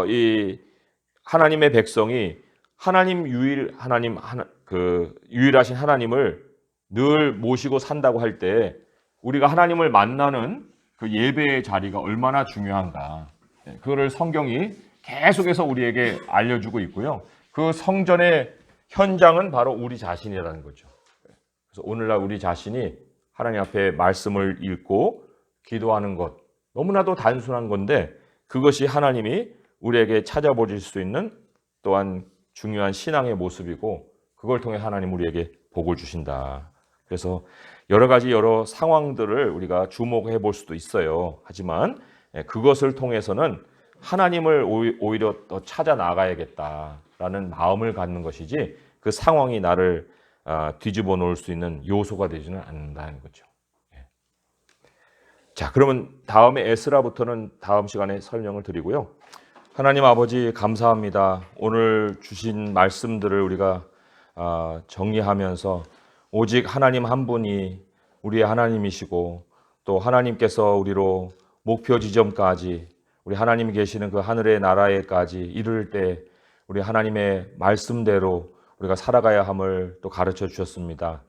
이 하나님의 백성이 하나님 유일하신 하나님을 늘 모시고 산다고 할 때 우리가 하나님을 만나는 그 예배의 자리가 얼마나 중요한가. 그거를 성경이 계속해서 우리에게 알려주고 있고요. 그 성전의 현장은 바로 우리 자신이라는 거죠. 그래서 오늘날 우리 자신이 하나님 앞에 말씀을 읽고 기도하는 것 너무나도 단순한 건데 그것이 하나님이 우리에게 찾아보실 수 있는 또한 중요한 신앙의 모습이고 그걸 통해 하나님 우리에게 복을 주신다. 그래서 여러 상황들을 우리가 주목해 볼 수도 있어요. 하지만 그것을 통해서는 하나님을 오히려 더 찾아 나가야겠다라는 마음을 갖는 것이지 그 상황이 나를 뒤집어 놓을 수 있는 요소가 되지는 않는다는 거죠. 자, 그러면 다음에 에스라부터는 다음 시간에 설명을 드리고요. 하나님 아버지 감사합니다. 오늘 주신 말씀들을 우리가 정리하면서 오직 하나님 한 분이 우리의 하나님이시고 또 하나님께서 우리로 목표 지점까지 우리 하나님이 계시는 그 하늘의 나라에까지 이를 때 우리 하나님의 말씀대로 우리가 살아가야 함을 또 가르쳐 주셨습니다.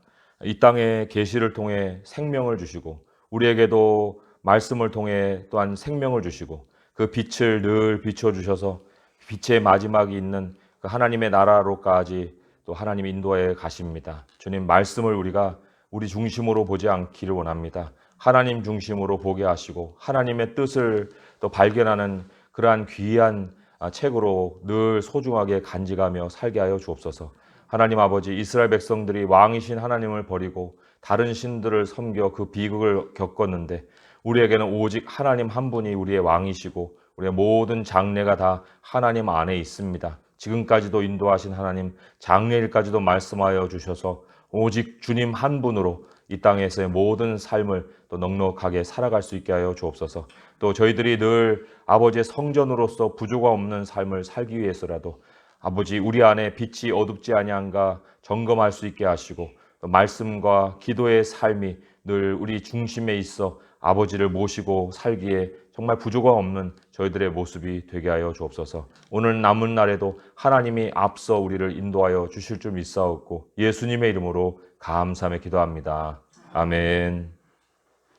이 땅에 계시를 통해 생명을 주시고 우리에게도 말씀을 통해 또한 생명을 주시고 그 빛을 늘 비춰주셔서 빛의 마지막이 있는 그 하나님의 나라로까지 또 하나님 인도해 가십니다. 주님 말씀을 우리가 우리 중심으로 보지 않기를 원합니다. 하나님 중심으로 보게 하시고 하나님의 뜻을 또 발견하는 그러한 귀한 책으로 늘 소중하게 간직하며 살게 하여 주옵소서. 하나님 아버지 이스라엘 백성들이 왕이신 하나님을 버리고 다른 신들을 섬겨 그 비극을 겪었는데 우리에게는 오직 하나님 한 분이 우리의 왕이시고 우리의 모든 장래가 다 하나님 안에 있습니다. 지금까지도 인도하신 하나님, 장래일까지도 말씀하여 주셔서 오직 주님 한 분으로 이 땅에서의 모든 삶을 또 넉넉하게 살아갈 수 있게 하여 주옵소서. 또 저희들이 늘 아버지의 성전으로서 부조가 없는 삶을 살기 위해서라도 아버지, 우리 안에 빛이 어둡지 아니한가 점검할 수 있게 하시고, 또 말씀과 기도의 삶이 늘 우리 중심에 있어 아버지를 모시고 살기에 정말 부조가 없는 저희들의 모습이 되게 하여 주옵소서. 오늘 남은 날에도 하나님이 앞서 우리를 인도하여 주실 줄 믿사옵고 예수님의 이름으로 감사하며 기도합니다. 아멘.